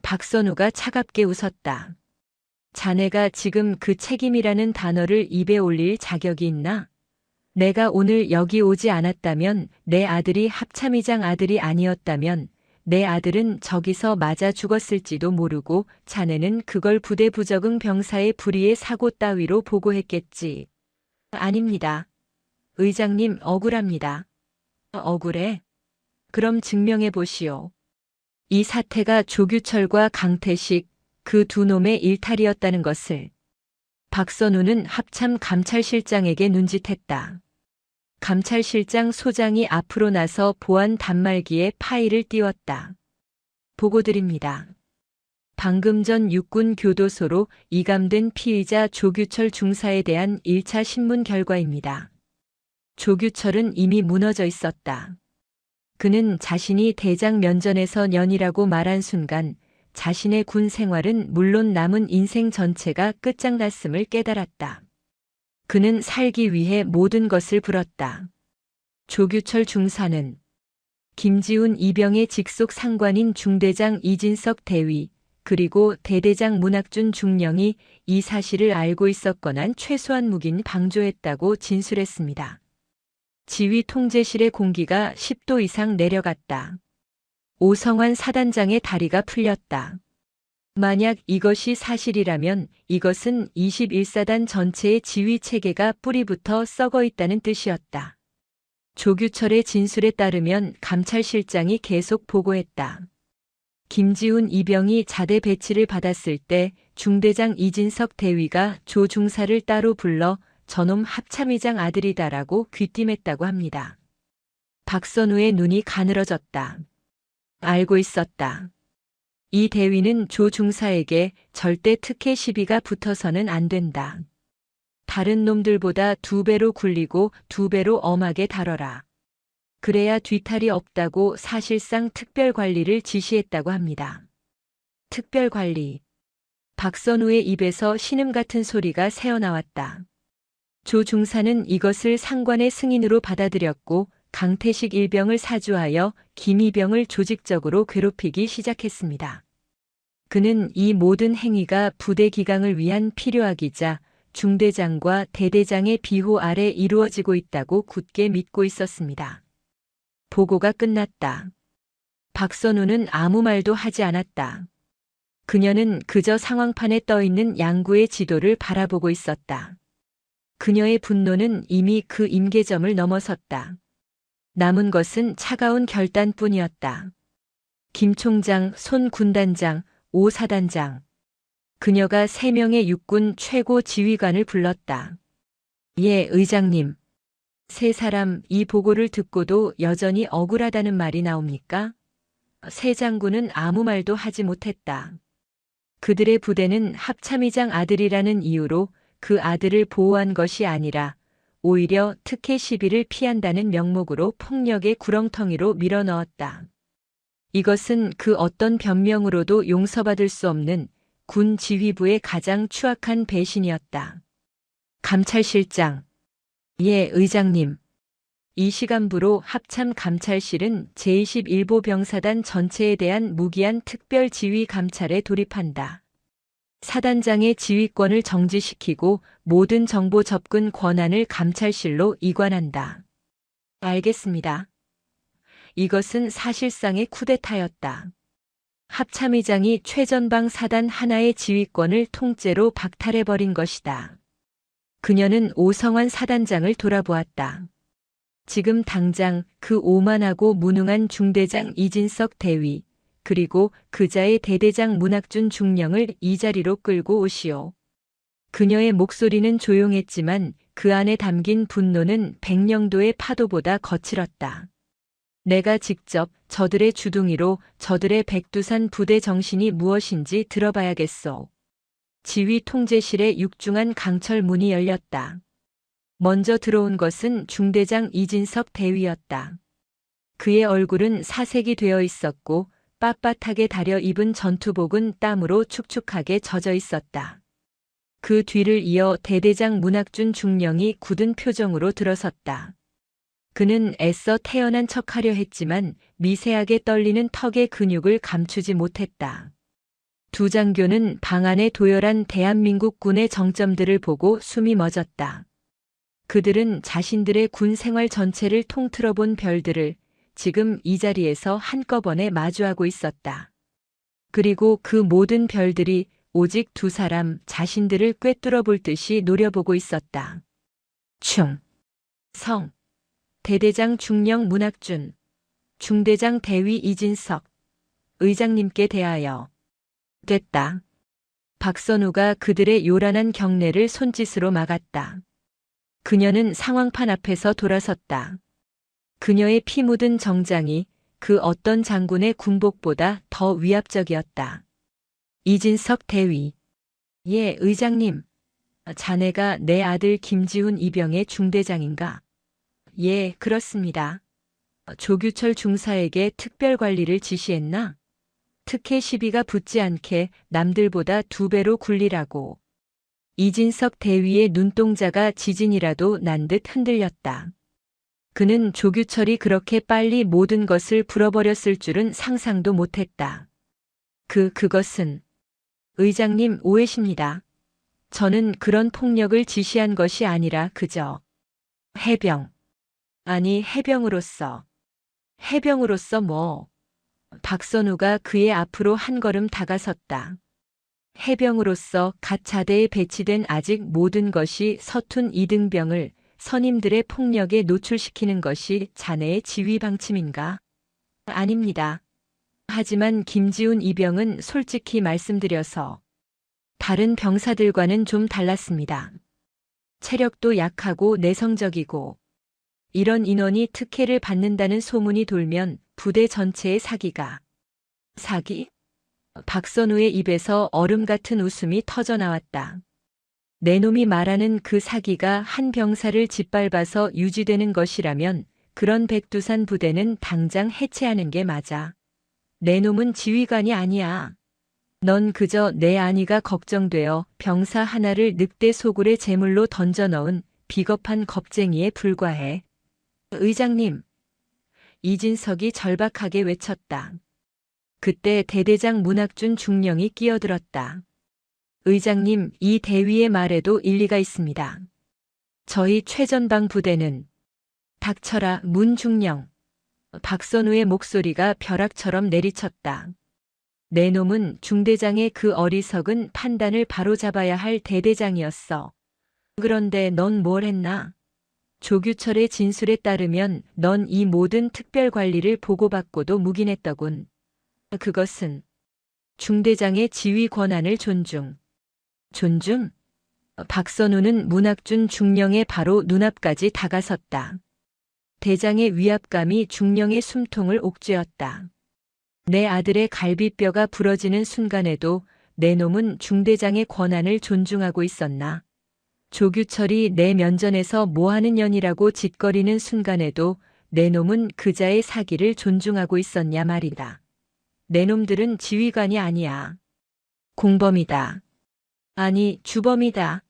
박선우가 차갑게 웃었다. 자네가 지금 그 책임이라는 단어를 입에 올릴 자격이 있나? 내가 오늘 여기 오지 않았다면, 내 아들이 합참의장 아들이 아니었다면 내 아들은 저기서 맞아 죽었을지도 모르고 자네는 그걸 부대 부적응 병사의 불의의 사고 따위로 보고했겠지. 아닙니다. 의장님 억울합니다. 억울해? 그럼 증명해 보시오. 이 사태가 조규철과 강태식 그 두 놈의 일탈이었다는 것을. 박선우는 합참 감찰실장에게 눈짓했다. 감찰실장 소장이 앞으로 나서 보안 단말기에 파일을 띄웠다. 보고 드립니다. 방금 전 육군 교도소로 이감된 피의자 조규철 중사에 대한 1차 신문 결과입니다. 조규철은 이미 무너져 있었다. 그는 자신이 대장 면전에서 년이라고 말한 순간 자신의 군 생활은 물론 남은 인생 전체가 끝장났음을 깨달았다. 그는 살기 위해 모든 것을 불었다. 조규철 중사는 김지훈 이병의 직속 상관인 중대장 이진석 대위 그리고 대대장 문학준 중령이 이 사실을 알고 있었거나 최소한 묵인 방조했다고 진술했습니다. 지휘 통제실의 공기가 10도 이상 내려갔다. 오성환 사단장의 다리가 풀렸다. 만약 이것이 사실이라면 이것은 21사단 전체의 지휘 체계가 뿌리부터 썩어 있다는 뜻이었다. 조규철의 진술에 따르면 감찰실장이 계속 보고했다. 김지훈 이병이 자대 배치를 받았을 때 중대장 이진석 대위가 조 중사를 따로 불러 저놈 합참의장 아들이다라고 귀띔했다고 합니다. 박선우의 눈이 가늘어졌다. 알고 있었다. 이 대위는 조 중사에게 절대 특혜 시비가 붙어서는 안 된다. 다른 놈들보다 2배로 굴리고 2배로 엄하게 다뤄라. 그래야 뒤탈이 없다고 사실상 특별관리를 지시했다고 합니다. 특별관리. 박선우의 입에서 신음 같은 소리가 새어나왔다. 조 중사는 이것을 상관의 승인으로 받아들였고 강태식 일병을 사주하여 김이병을 조직적으로 괴롭히기 시작했습니다. 그는 이 모든 행위가 부대 기강을 위한 필요하기자 중대장과 대대장의 비호 아래 이루어지고 있다고 굳게 믿고 있었습니다. 보고가 끝났다. 박선우는 아무 말도 하지 않았다. 그녀는 그저 상황판에 떠있는 양구의 지도를 바라보고 있었다. 그녀의 분노는 이미 그 임계점을 넘어섰다. 남은 것은 차가운 결단뿐이었다. 김 총장, 손 군단장, 오 사단장. 그녀가 3명의 육군 최고 지휘관을 불렀다. 예, 의장님. 3사람 이 보고를 듣고도 여전히 억울하다는 말이 나옵니까? 세 장군은 아무 말도 하지 못했다. 그들의 부대는 합참의장 아들이라는 이유로 그 아들을 보호한 것이 아니라 오히려 특혜 시비를 피한다는 명목으로 폭력의 구렁텅이로 밀어넣었다. 이것은 그 어떤 변명으로도 용서받을 수 없는 군 지휘부의 가장 추악한 배신이었다. 감찰실장. 예, 의장님. 이 시간부로 합참 감찰실은 제21보 병사단 전체에 대한 무기한 특별 지휘 감찰에 돌입한다. 사단장의 지휘권을 정지시키고 모든 정보 접근 권한을 감찰실로 이관한다. 알겠습니다. 이것은 사실상의 쿠데타였다. 합참의장이 최전방 사단 하나의 지휘권을 통째로 박탈해버린 것이다. 그녀는 오성환 사단장을 돌아보았다. 지금 당장 그 오만하고 무능한 중대장 이진석 대위, 그리고 그자의 대대장 문학준 중령을 이 자리로 끌고 오시오. 그녀의 목소리는 조용했지만 그 안에 담긴 분노는 백령도의 파도보다 거칠었다. 내가 직접 저들의 주둥이로 저들의 백두산 부대 정신이 무엇인지 들어봐야겠소. 지휘 통제실의 육중한 강철 문이 열렸다. 먼저 들어온 것은 중대장 이진석 대위였다. 그의 얼굴은 사색이 되어 있었고 빳빳하게 다려 입은 전투복은 땀으로 축축하게 젖어 있었다. 그 뒤를 이어 대대장 문학준 중령이 굳은 표정으로 들어섰다. 그는 애써 태연한 척하려 했지만 미세하게 떨리는 턱의 근육을 감추지 못했다. 두 장교는 방 안에 도열한 대한민국 군의 정점들을 보고 숨이 멎었다. 그들은 자신들의 군 생활 전체를 통틀어 본 별들을 지금 이 자리에서 한꺼번에 마주하고 있었다. 그리고 그 모든 별들이 오직 두 사람 자신들을 꿰뚫어 볼 듯이 노려보고 있었다. 충, 성, 대대장 중령 문학준, 중대장 대위 이진석, 의장님께 대하여. 됐다. 박선우가 그들의 요란한 경례를 손짓으로 막았다. 그녀는 상황판 앞에서 돌아섰다. 그녀의 피 묻은 정장이 그 어떤 장군의 군복보다 더 위압적이었다. 이진석 대위. 예, 의장님. 자네가 내 아들 김지훈 이병의 중대장인가? 예, 그렇습니다. 조규철 중사에게 특별 관리를 지시했나? 특혜 시비가 붙지 않게 남들보다 2배로 굴리라고. 이진석 대위의 눈동자가 지진이라도 난 듯 흔들렸다. 그는 조규철이 그렇게 빨리 모든 것을 풀어버렸을 줄은 상상도 못했다. 그것은 의장님 오해십니다. 저는 그런 폭력을 지시한 것이 아니라 그저 해병. 아니 해병으로서 뭐. 박선우가 그의 앞으로 한 걸음 다가섰다. 해병으로서 갓 자대에 배치된 아직 모든 것이 서툰 이등병을 선임들의 폭력에 노출시키는 것이 자네의 지휘 방침인가? 아닙니다. 하지만 김지훈 이병은 솔직히 말씀드려서 다른 병사들과는 좀 달랐습니다. 체력도 약하고 내성적이고 이런 인원이 특혜를 받는다는 소문이 돌면 부대 전체의 사기가. 사기? 박선우의 입에서 얼음 같은 웃음이 터져나왔다. 내 놈이 말하는 그 사기가 한 병사를 짓밟아서 유지되는 것이라면 그런 백두산 부대는 당장 해체하는 게 맞아. 내 놈은 지휘관이 아니야. 넌 그저 내 안위가 걱정되어 병사 하나를 늑대 소굴의 제물로 던져 넣은 비겁한 겁쟁이에 불과해. 의장님. 이진석이 절박하게 외쳤다. 그때 대대장 문학준 중령이 끼어들었다. 의장님, 이 대위의 말에도 일리가 있습니다. 저희 최전방 부대는 닥쳐라 문중령. 박선우의 목소리가 벼락처럼 내리쳤다. 내 놈은 중대장의 그 어리석은 판단을 바로잡아야 할 대대장이었어. 그런데 넌 뭘 했나? 조규철의 진술에 따르면 넌 이 모든 특별 관리를 보고받고도 묵인했더군. 그것은 중대장의 지휘 권한을 존중. 존중? 박선우는 문학준 중령의 바로 눈앞까지 다가섰다. 대장의 위압감이 중령의 숨통을 옥죄었다. 내 아들의 갈비뼈가 부러지는 순간에도 내 놈은 중대장의 권한을 존중하고 있었나? 조규철이 내 면전에서 뭐하는 년이라고 짓거리는 순간에도 내 놈은 그자의 사기를 존중하고 있었냐 말이다. 내 놈들은 지휘관이 아니야. 공범이다. 아니, 주범이다.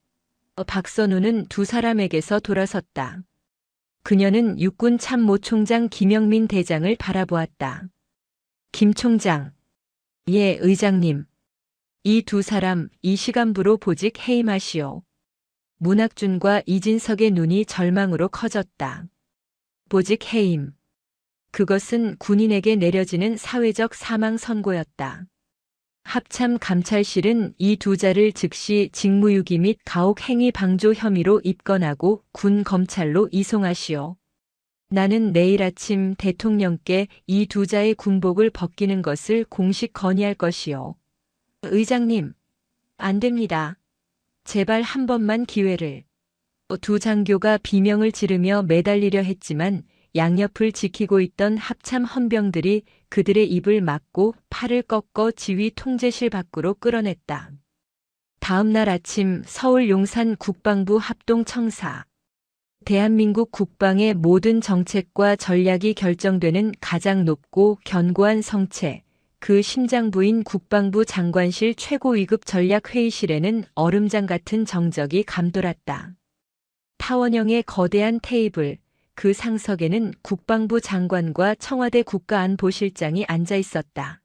박선우는 두 사람에게서 돌아섰다. 그녀는 육군 참모총장 김영민 대장을 바라보았다. 김 총장. 예, 의장님. 이 두 사람 이 시간부로 보직 해임하시오. 문학준과 이진석의 눈이 절망으로 커졌다. 보직 해임. 그것은 군인에게 내려지는 사회적 사망 선고였다. 합참 감찰실은 이 두 자를 즉시 직무유기 및 가혹행위 방조 혐의로 입건하고 군 검찰로 이송하시오. 나는 내일 아침 대통령께 이 두 자의 군복을 벗기는 것을 공식 건의할 것이요. 의장님, 안 됩니다. 제발 한 번만 기회를. 두 장교가 비명을 지르며 매달리려 했지만 양옆을 지키고 있던 합참 헌병들이 그들의 입을 막고 팔을 꺾어 지휘 통제실 밖으로 끌어냈다. 다음 날 아침 서울 용산 국방부 합동청사. 대한민국 국방의 모든 정책과 전략이 결정되는 가장 높고 견고한 성체, 그 심장부인 국방부 장관실 최고 위급 전략회의실에는 얼음장 같은 정적이 감돌았다. 타원형의 거대한 테이블, 그 상석에는 국방부 장관과 청와대 국가안보실장이 앉아 있었다.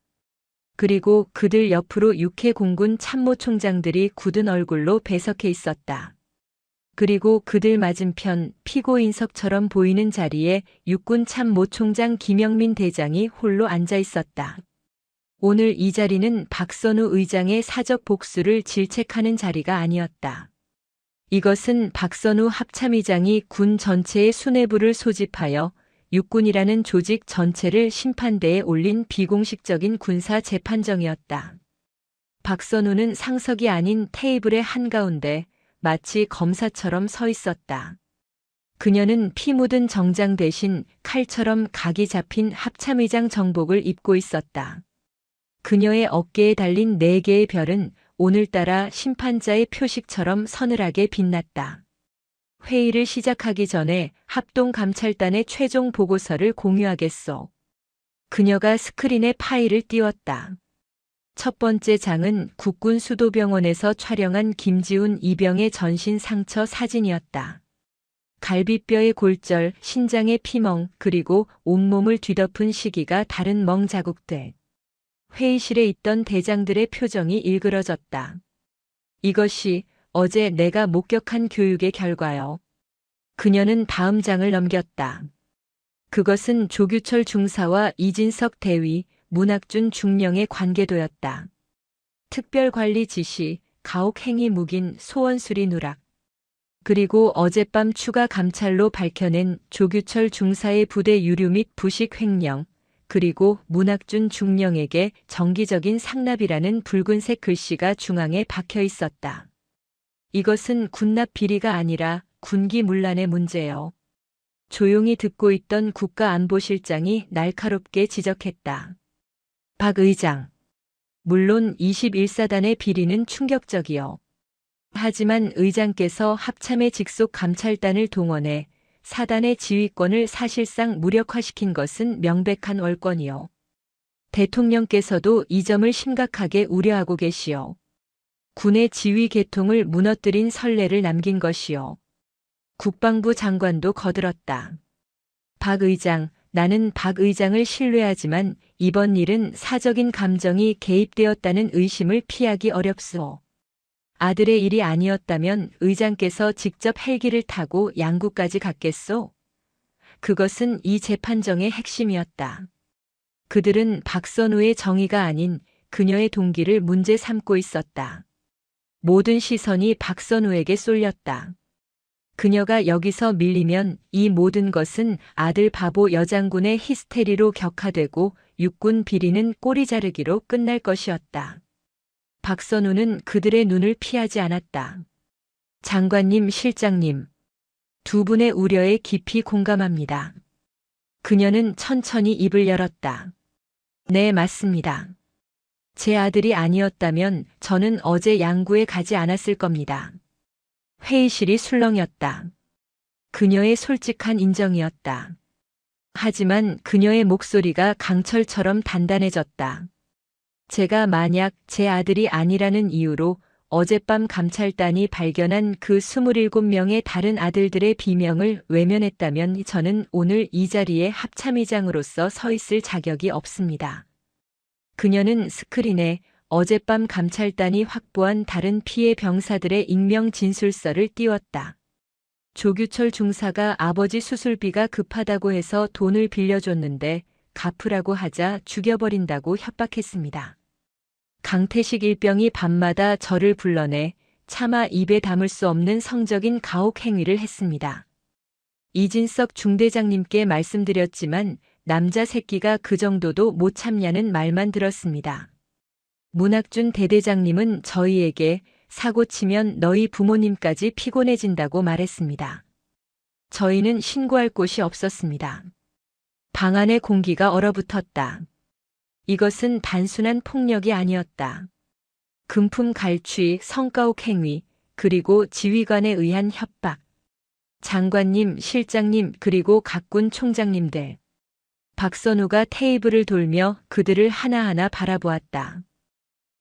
그리고 그들 옆으로 육해 공군 참모총장들이 굳은 얼굴로 배석해 있었다. 그리고 그들 맞은편 피고인석처럼 보이는 자리에 육군 참모총장 김영민 대장이 홀로 앉아 있었다. 오늘 이 자리는 박선우 의장의 사적 복수를 질책하는 자리가 아니었다. 이것은 박선우 합참의장이 군 전체의 수뇌부를 소집하여 육군이라는 조직 전체를 심판대에 올린 비공식적인 군사 재판정이었다. 박선우는 상석이 아닌 테이블의 한가운데 마치 검사처럼 서 있었다. 그녀는 피 묻은 정장 대신 칼처럼 각이 잡힌 합참의장 정복을 입고 있었다. 그녀의 어깨에 달린 4개의 별은 오늘따라 심판자의 표식처럼 서늘하게 빛났다. 회의를 시작하기 전에 합동감찰단의 최종 보고서를 공유하겠소. 그녀가 스크린에 파일을 띄웠다. 첫 번째 장은 국군 수도병원에서 촬영한 김지훈 이병의 전신 상처 사진이었다. 갈비뼈의 골절, 신장의 피멍, 그리고 온몸을 뒤덮은 시기가 다른 멍 자국들. 회의실에 있던 대장들의 표정이 일그러졌다. 이것이 어제 내가 목격한 교육의 결과요. 그녀는 다음 장을 넘겼다. 그것은 조규철 중사와 이진석 대위, 문학준 중령의 관계도였다. 특별관리 지시, 가혹행위 묵인, 소원수리 누락. 그리고 어젯밤 추가 감찰로 밝혀낸 조규철 중사의 부대 유류 및 부식 횡령, 그리고 문학준 중령에게 정기적인 상납이라는 붉은색 글씨가 중앙에 박혀 있었다. 이것은 군납 비리가 아니라 군기문란의 문제요. 조용히 듣고 있던 국가안보실장이 날카롭게 지적했다. 박 의장. 물론 21사단의 비리는 충격적이요. 하지만 의장께서 합참의 직속 감찰단을 동원해 사단의 지휘권을 사실상 무력화시킨 것은 명백한 월권이요. 대통령께서도 이 점을 심각하게 우려하고 계시오. 군의 지휘 계통을 무너뜨린 선례를 남긴 것이요. 국방부 장관도 거들었다. 박 의장, 나는 박 의장을 신뢰하지만 이번 일은 사적인 감정이 개입되었다는 의심을 피하기 어렵소. 아들의 일이 아니었다면 의장께서 직접 헬기를 타고 양구까지 갔겠소? 그것은 이 재판정의 핵심이었다. 그들은 박선우의 정의가 아닌 그녀의 동기를 문제 삼고 있었다. 모든 시선이 박선우에게 쏠렸다. 그녀가 여기서 밀리면 이 모든 것은 아들 바보 여장군의 히스테리로 격화되고 육군 비리는 꼬리 자르기로 끝날 것이었다. 박선우는 그들의 눈을 피하지 않았다. 장관님, 실장님. 두 분의 우려에 깊이 공감합니다. 그녀는 천천히 입을 열었다. 네, 맞습니다. 제 아들이 아니었다면 저는 어제 양구에 가지 않았을 겁니다. 회의실이 술렁였다. 그녀의 솔직한 인정이었다. 하지만 그녀의 목소리가 강철처럼 단단해졌다. 제가 만약 제 아들이 아니라는 이유로 어젯밤 감찰단이 발견한 그 27명의 다른 아들들의 비명을 외면했다면 저는 오늘 이 자리에 합참의장으로서 서 있을 자격이 없습니다. 그녀는 스크린에 어젯밤 감찰단이 확보한 다른 피해 병사들의 익명 진술서를 띄웠다. 조규철 중사가 아버지 수술비가 급하다고 해서 돈을 빌려줬는데 갚으라고 하자 죽여버린다고 협박했습니다. 강태식 일병이 밤마다 저를 불러내 차마 입에 담을 수 없는 성적인 가혹 행위를 했습니다. 이진석 중대장님께 말씀드렸지만 남자 새끼가 그 정도도 못 참냐는 말만 들었습니다. 문학준 대대장님은 저희에게 사고 치면 너희 부모님까지 피곤해진다고 말했습니다. 저희는 신고할 곳이 없었습니다. 방 안의 공기가 얼어붙었다. 이것은 단순한 폭력이 아니었다. 금품 갈취, 성가혹 행위, 그리고 지휘관에 의한 협박. 장관님, 실장님, 그리고 각군 총장님들. 박선우가 테이블을 돌며 그들을 하나하나 바라보았다.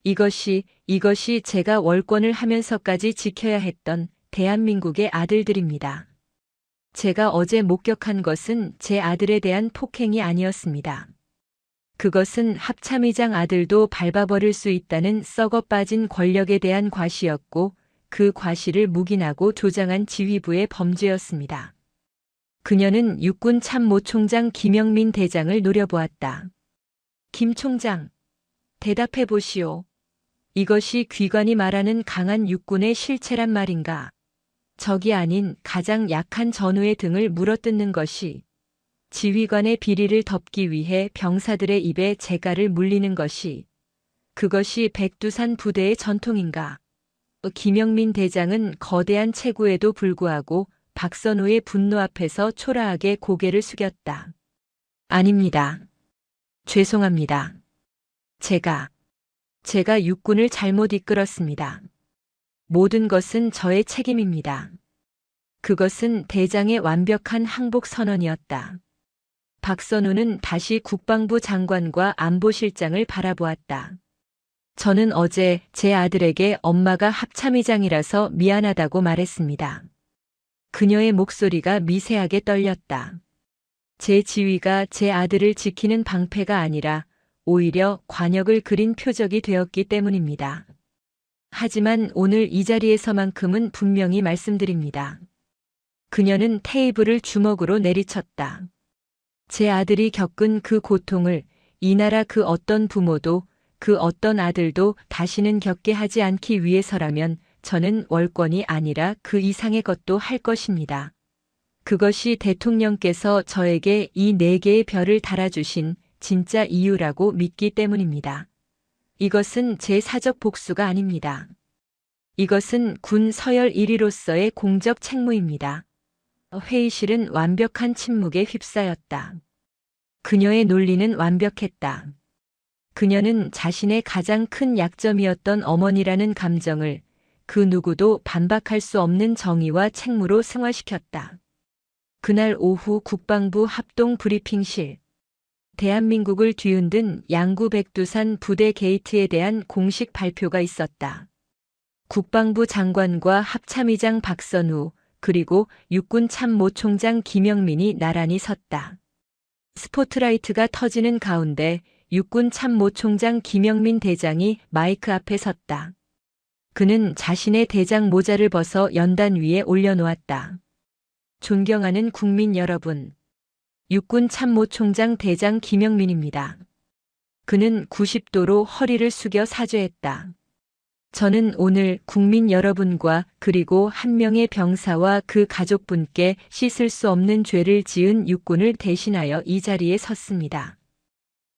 이것이 제가 월권을 하면서까지 지켜야 했던 대한민국의 아들들입니다. 제가 어제 목격한 것은 제 아들에 대한 폭행이 아니었습니다. 그것은 합참의장 아들도 밟아버릴 수 있다는 썩어 빠진 권력에 대한 과시였고 그 과시를 묵인하고 조장한 지휘부의 범죄였습니다. 그녀는 육군 참모총장 김영민 대장을 노려보았다. 김 총장, 대답해 보시오. 이것이 귀관이 말하는 강한 육군의 실체란 말인가? 적이 아닌 가장 약한 전우의 등을 물어뜯는 것이, 지휘관의 비리를 덮기 위해 병사들의 입에 재갈을 물리는 것이, 그것이 백두산 부대의 전통인가? 김영민 대장은 거대한 체구에도 불구하고 박선우의 분노 앞에서 초라하게 고개를 숙였다. 아닙니다. 죄송합니다. 제가 육군을 잘못 이끌었습니다. 모든 것은 저의 책임입니다. 그것은 대장의 완벽한 항복 선언이었다. 박선우는 다시 국방부 장관과 안보실장을 바라보았다. 저는 어제 제 아들에게 엄마가 합참의장이라서 미안하다고 말했습니다. 그녀의 목소리가 미세하게 떨렸다. 제 지위가 제 아들을 지키는 방패가 아니라 오히려 관역을 그린 표적이 되었기 때문입니다. 하지만 오늘 이 자리에서만큼은 분명히 말씀드립니다. 그녀는 테이블을 주먹으로 내리쳤다. 제 아들이 겪은 그 고통을 이 나라 그 어떤 부모도 그 어떤 아들도 다시는 겪게 하지 않기 위해서라면 저는 월권이 아니라 그 이상의 것도 할 것입니다. 그것이 대통령께서 저에게 이 4개의 별을 달아주신 진짜 이유라고 믿기 때문입니다. 이것은 제 사적 복수가 아닙니다. 이것은 군 서열 1위로서의 공적 책무입니다. 회의실은 완벽한 침묵에 휩싸였다. 그녀의 논리는 완벽했다. 그녀는 자신의 가장 큰 약점이었던 어머니라는 감정을 그 누구도 반박할 수 없는 정의와 책무로 승화시켰다. 그날 오후 국방부 합동 브리핑실. 대한민국을 뒤흔든 양구 백두산 부대 게이트에 대한 공식 발표가 있었다. 국방부 장관과 합참의장 박선우, 그리고 육군 참모총장 김영민이 나란히 섰다. 스포트라이트가 터지는 가운데 육군 참모총장 김영민 대장이 마이크 앞에 섰다. 그는 자신의 대장 모자를 벗어 연단 위에 올려놓았다. 존경하는 국민 여러분. 육군 참모총장 대장 김영민입니다. 그는 90도로 허리를 숙여 사죄했다. 저는 오늘 국민 여러분과 그리고 한 명의 병사와 그 가족분께 씻을 수 없는 죄를 지은 육군을 대신하여 이 자리에 섰습니다.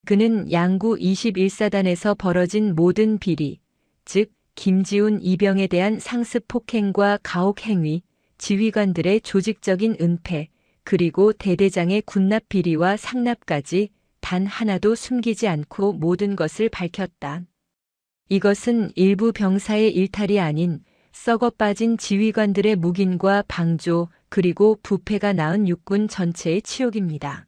그는 양구 21사단에서 벌어진 모든 비리, 즉 김지훈 이병에 대한 상습 폭행과 가혹 행위, 지휘관들의 조직적인 은폐, 그리고 대대장의 군납 비리와 상납까지 단 하나도 숨기지 않고 모든 것을 밝혔다. 이것은 일부 병사의 일탈이 아닌 썩어 빠진 지휘관들의 묵인과 방조 그리고 부패가 낳은 육군 전체의 치욕입니다.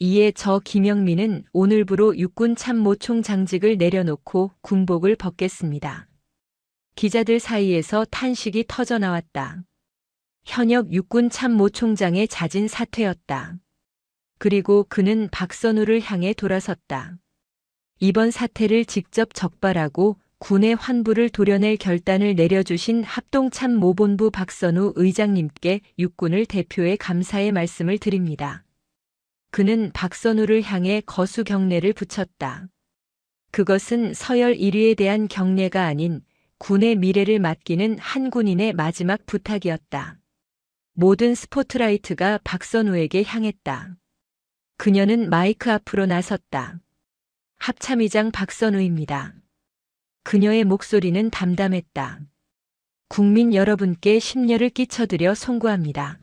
이에 저 김영민은 오늘부로 육군 참모총장직을 내려놓고 군복을 벗겠습니다. 기자들 사이에서 탄식이 터져나왔다. 현역 육군 참모총장의 잦은 사퇴였다. 그리고 그는 박선우를 향해 돌아섰다. 이번 사태를 직접 적발하고 군의 환부를 도려낼 결단을 내려주신 합동참모본부 박선우 의장님께 육군을 대표해 감사의 말씀을 드립니다. 그는 박선우를 향해 거수 경례를 붙였다. 그것은 서열 1위에 대한 경례가 아닌 군의 미래를 맡기는 한 군인의 마지막 부탁이었다. 모든 스포트라이트가 박선우에게 향했다. 그녀는 마이크 앞으로 나섰다. 합참의장 박선우입니다. 그녀의 목소리는 담담했다. 국민 여러분께 심려를 끼쳐드려 송구합니다.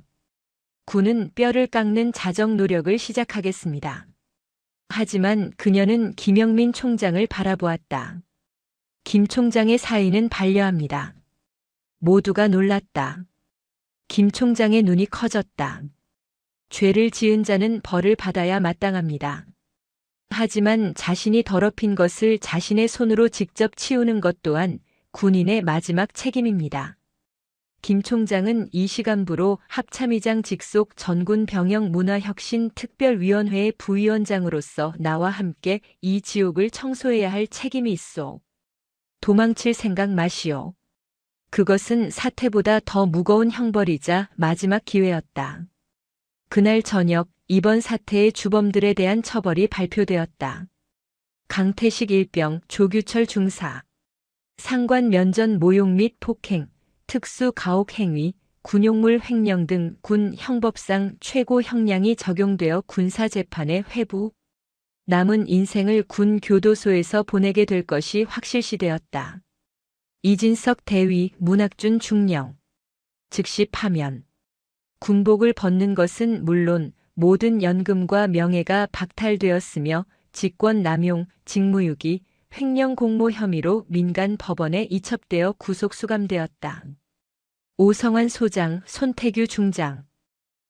군은 뼈를 깎는 자정 노력을 시작하겠습니다. 하지만 그녀는 김영민 총장을 바라보았다. 김 총장의 사의는 반려합니다. 모두가 놀랐다. 김 총장의 눈이 커졌다. 죄를 지은 자는 벌을 받아야 마땅합니다. 하지만 자신이 더럽힌 것을 자신의 손으로 직접 치우는 것 또한 군인의 마지막 책임입니다. 김 총장은 이 시간부로 합참의장 직속 전군 병영 문화혁신 특별위원회의 부위원장으로서 나와 함께 이 지옥을 청소해야 할 책임이 있소. 도망칠 생각 마시오. 그것은 사퇴보다 더 무거운 형벌이자 마지막 기회였다. 그날 저녁 이번 사태의 주범들에 대한 처벌이 발표되었다. 강태식 일병, 조규철 중사, 상관 면전 모욕 및 폭행, 특수 가혹 행위, 군용물 횡령 등 군 형법상 최고 형량이 적용되어 군사재판에 회부. 남은 인생을 군 교도소에서 보내게 될 것이 확실시되었다. 이진석 대위, 문학준 중령. 즉시 파면. 군복을 벗는 것은 물론 모든 연금과 명예가 박탈되었으며 직권 남용, 직무유기, 횡령 공모 혐의로 민간 법원에 이첩되어 구속 수감되었다. 오성환 소장, 손태규 중장.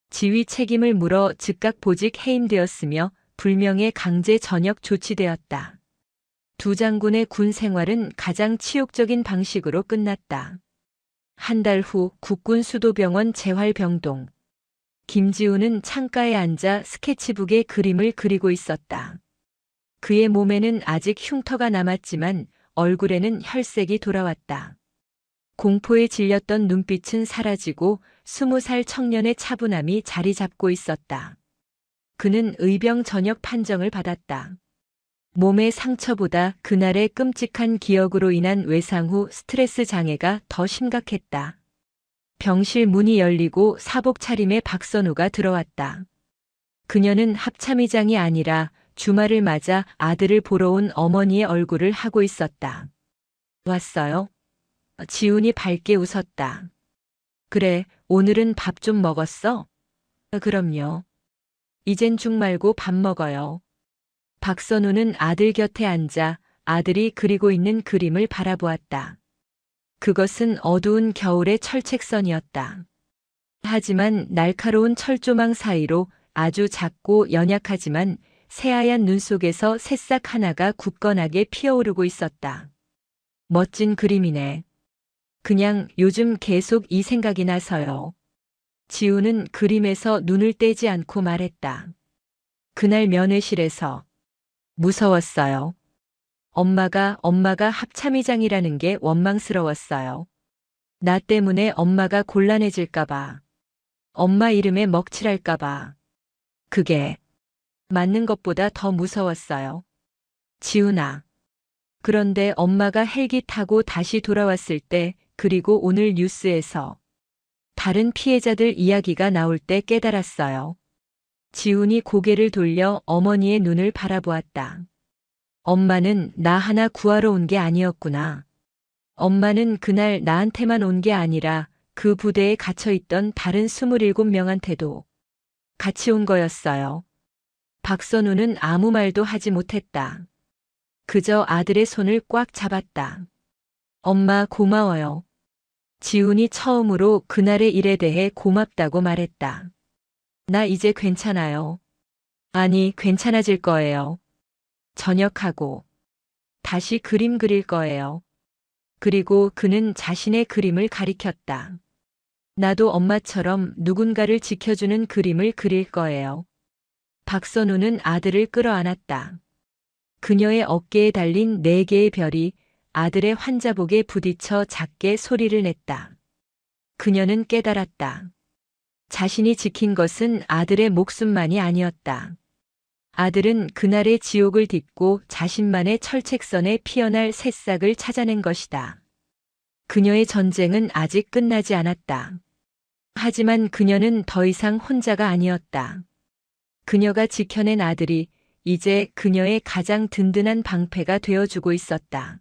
지휘 책임을 물어 즉각 보직 해임되었으며 불명예 강제 전역 조치되었다. 두 장군의 군 생활은 가장 치욕적인 방식으로 끝났다. 한 달 후 국군 수도병원 재활병동. 김지우는 창가에 앉아 스케치북에 그림을 그리고 있었다. 그의 몸에는 아직 흉터가 남았지만 얼굴에는 혈색이 돌아왔다. 공포에 질렸던 눈빛은 사라지고 20살 청년의 차분함이 자리 잡고 있었다. 그는 의병 전역 판정을 받았다. 몸의 상처보다 그날의 끔찍한 기억으로 인한 외상 후 스트레스 장애가 더 심각했다. 병실 문이 열리고 사복 차림의 박선우가 들어왔다. 그녀는 합참의장이 아니라 주말을 맞아 아들을 보러 온 어머니의 얼굴을 하고 있었다. 왔어요? 지훈이 밝게 웃었다. 그래, 오늘은 밥 좀 먹었어? 그럼요. 이젠 죽 말고 밥 먹어요. 박선우는 아들 곁에 앉아 아들이 그리고 있는 그림을 바라보았다. 그것은 어두운 겨울의 철책선이었다. 하지만 날카로운 철조망 사이로 아주 작고 연약하지만 새하얀 눈 속에서 새싹 하나가 굳건하게 피어오르고 있었다. 멋진 그림이네. 그냥 요즘 계속 이 생각이 나서요. 지우는 그림에서 눈을 떼지 않고 말했다. 그날 면회실에서 무서웠어요. 엄마가 합참의장이라는 게 원망스러웠어요. 나 때문에 엄마가 곤란해질까봐. 엄마 이름에 먹칠할까봐. 그게 맞는 것보다 더 무서웠어요. 지훈아. 그런데 엄마가 헬기 타고 다시 돌아왔을 때, 그리고 오늘 뉴스에서 다른 피해자들 이야기가 나올 때 깨달았어요. 지훈이 고개를 돌려 어머니의 눈을 바라보았다. 엄마는 나 하나 구하러 온 게 아니었구나. 엄마는 그날 나한테만 온 게 아니라 그 부대에 갇혀있던 다른 27명한테도 같이 온 거였어요. 박선우는 아무 말도 하지 못했다. 그저 아들의 손을 꽉 잡았다. 엄마 고마워요. 지훈이 처음으로 그날의 일에 대해 고맙다고 말했다. 나 이제 괜찮아요. 아니, 괜찮아질 거예요. 전역하고 다시 그림 그릴 거예요. 그리고 그는 자신의 그림을 가리켰다. 나도 엄마처럼 누군가를 지켜주는 그림을 그릴 거예요. 박선우는 아들을 끌어안았다. 그녀의 어깨에 달린 4개의 별이 아들의 환자복에 부딪혀 작게 소리를 냈다. 그녀는 깨달았다. 자신이 지킨 것은 아들의 목숨만이 아니었다. 아들은 그날의 지옥을 딛고 자신만의 철책선에 피어날 새싹을 찾아낸 것이다. 그녀의 전쟁은 아직 끝나지 않았다. 하지만 그녀는 더 이상 혼자가 아니었다. 그녀가 지켜낸 아들이 이제 그녀의 가장 든든한 방패가 되어주고 있었다.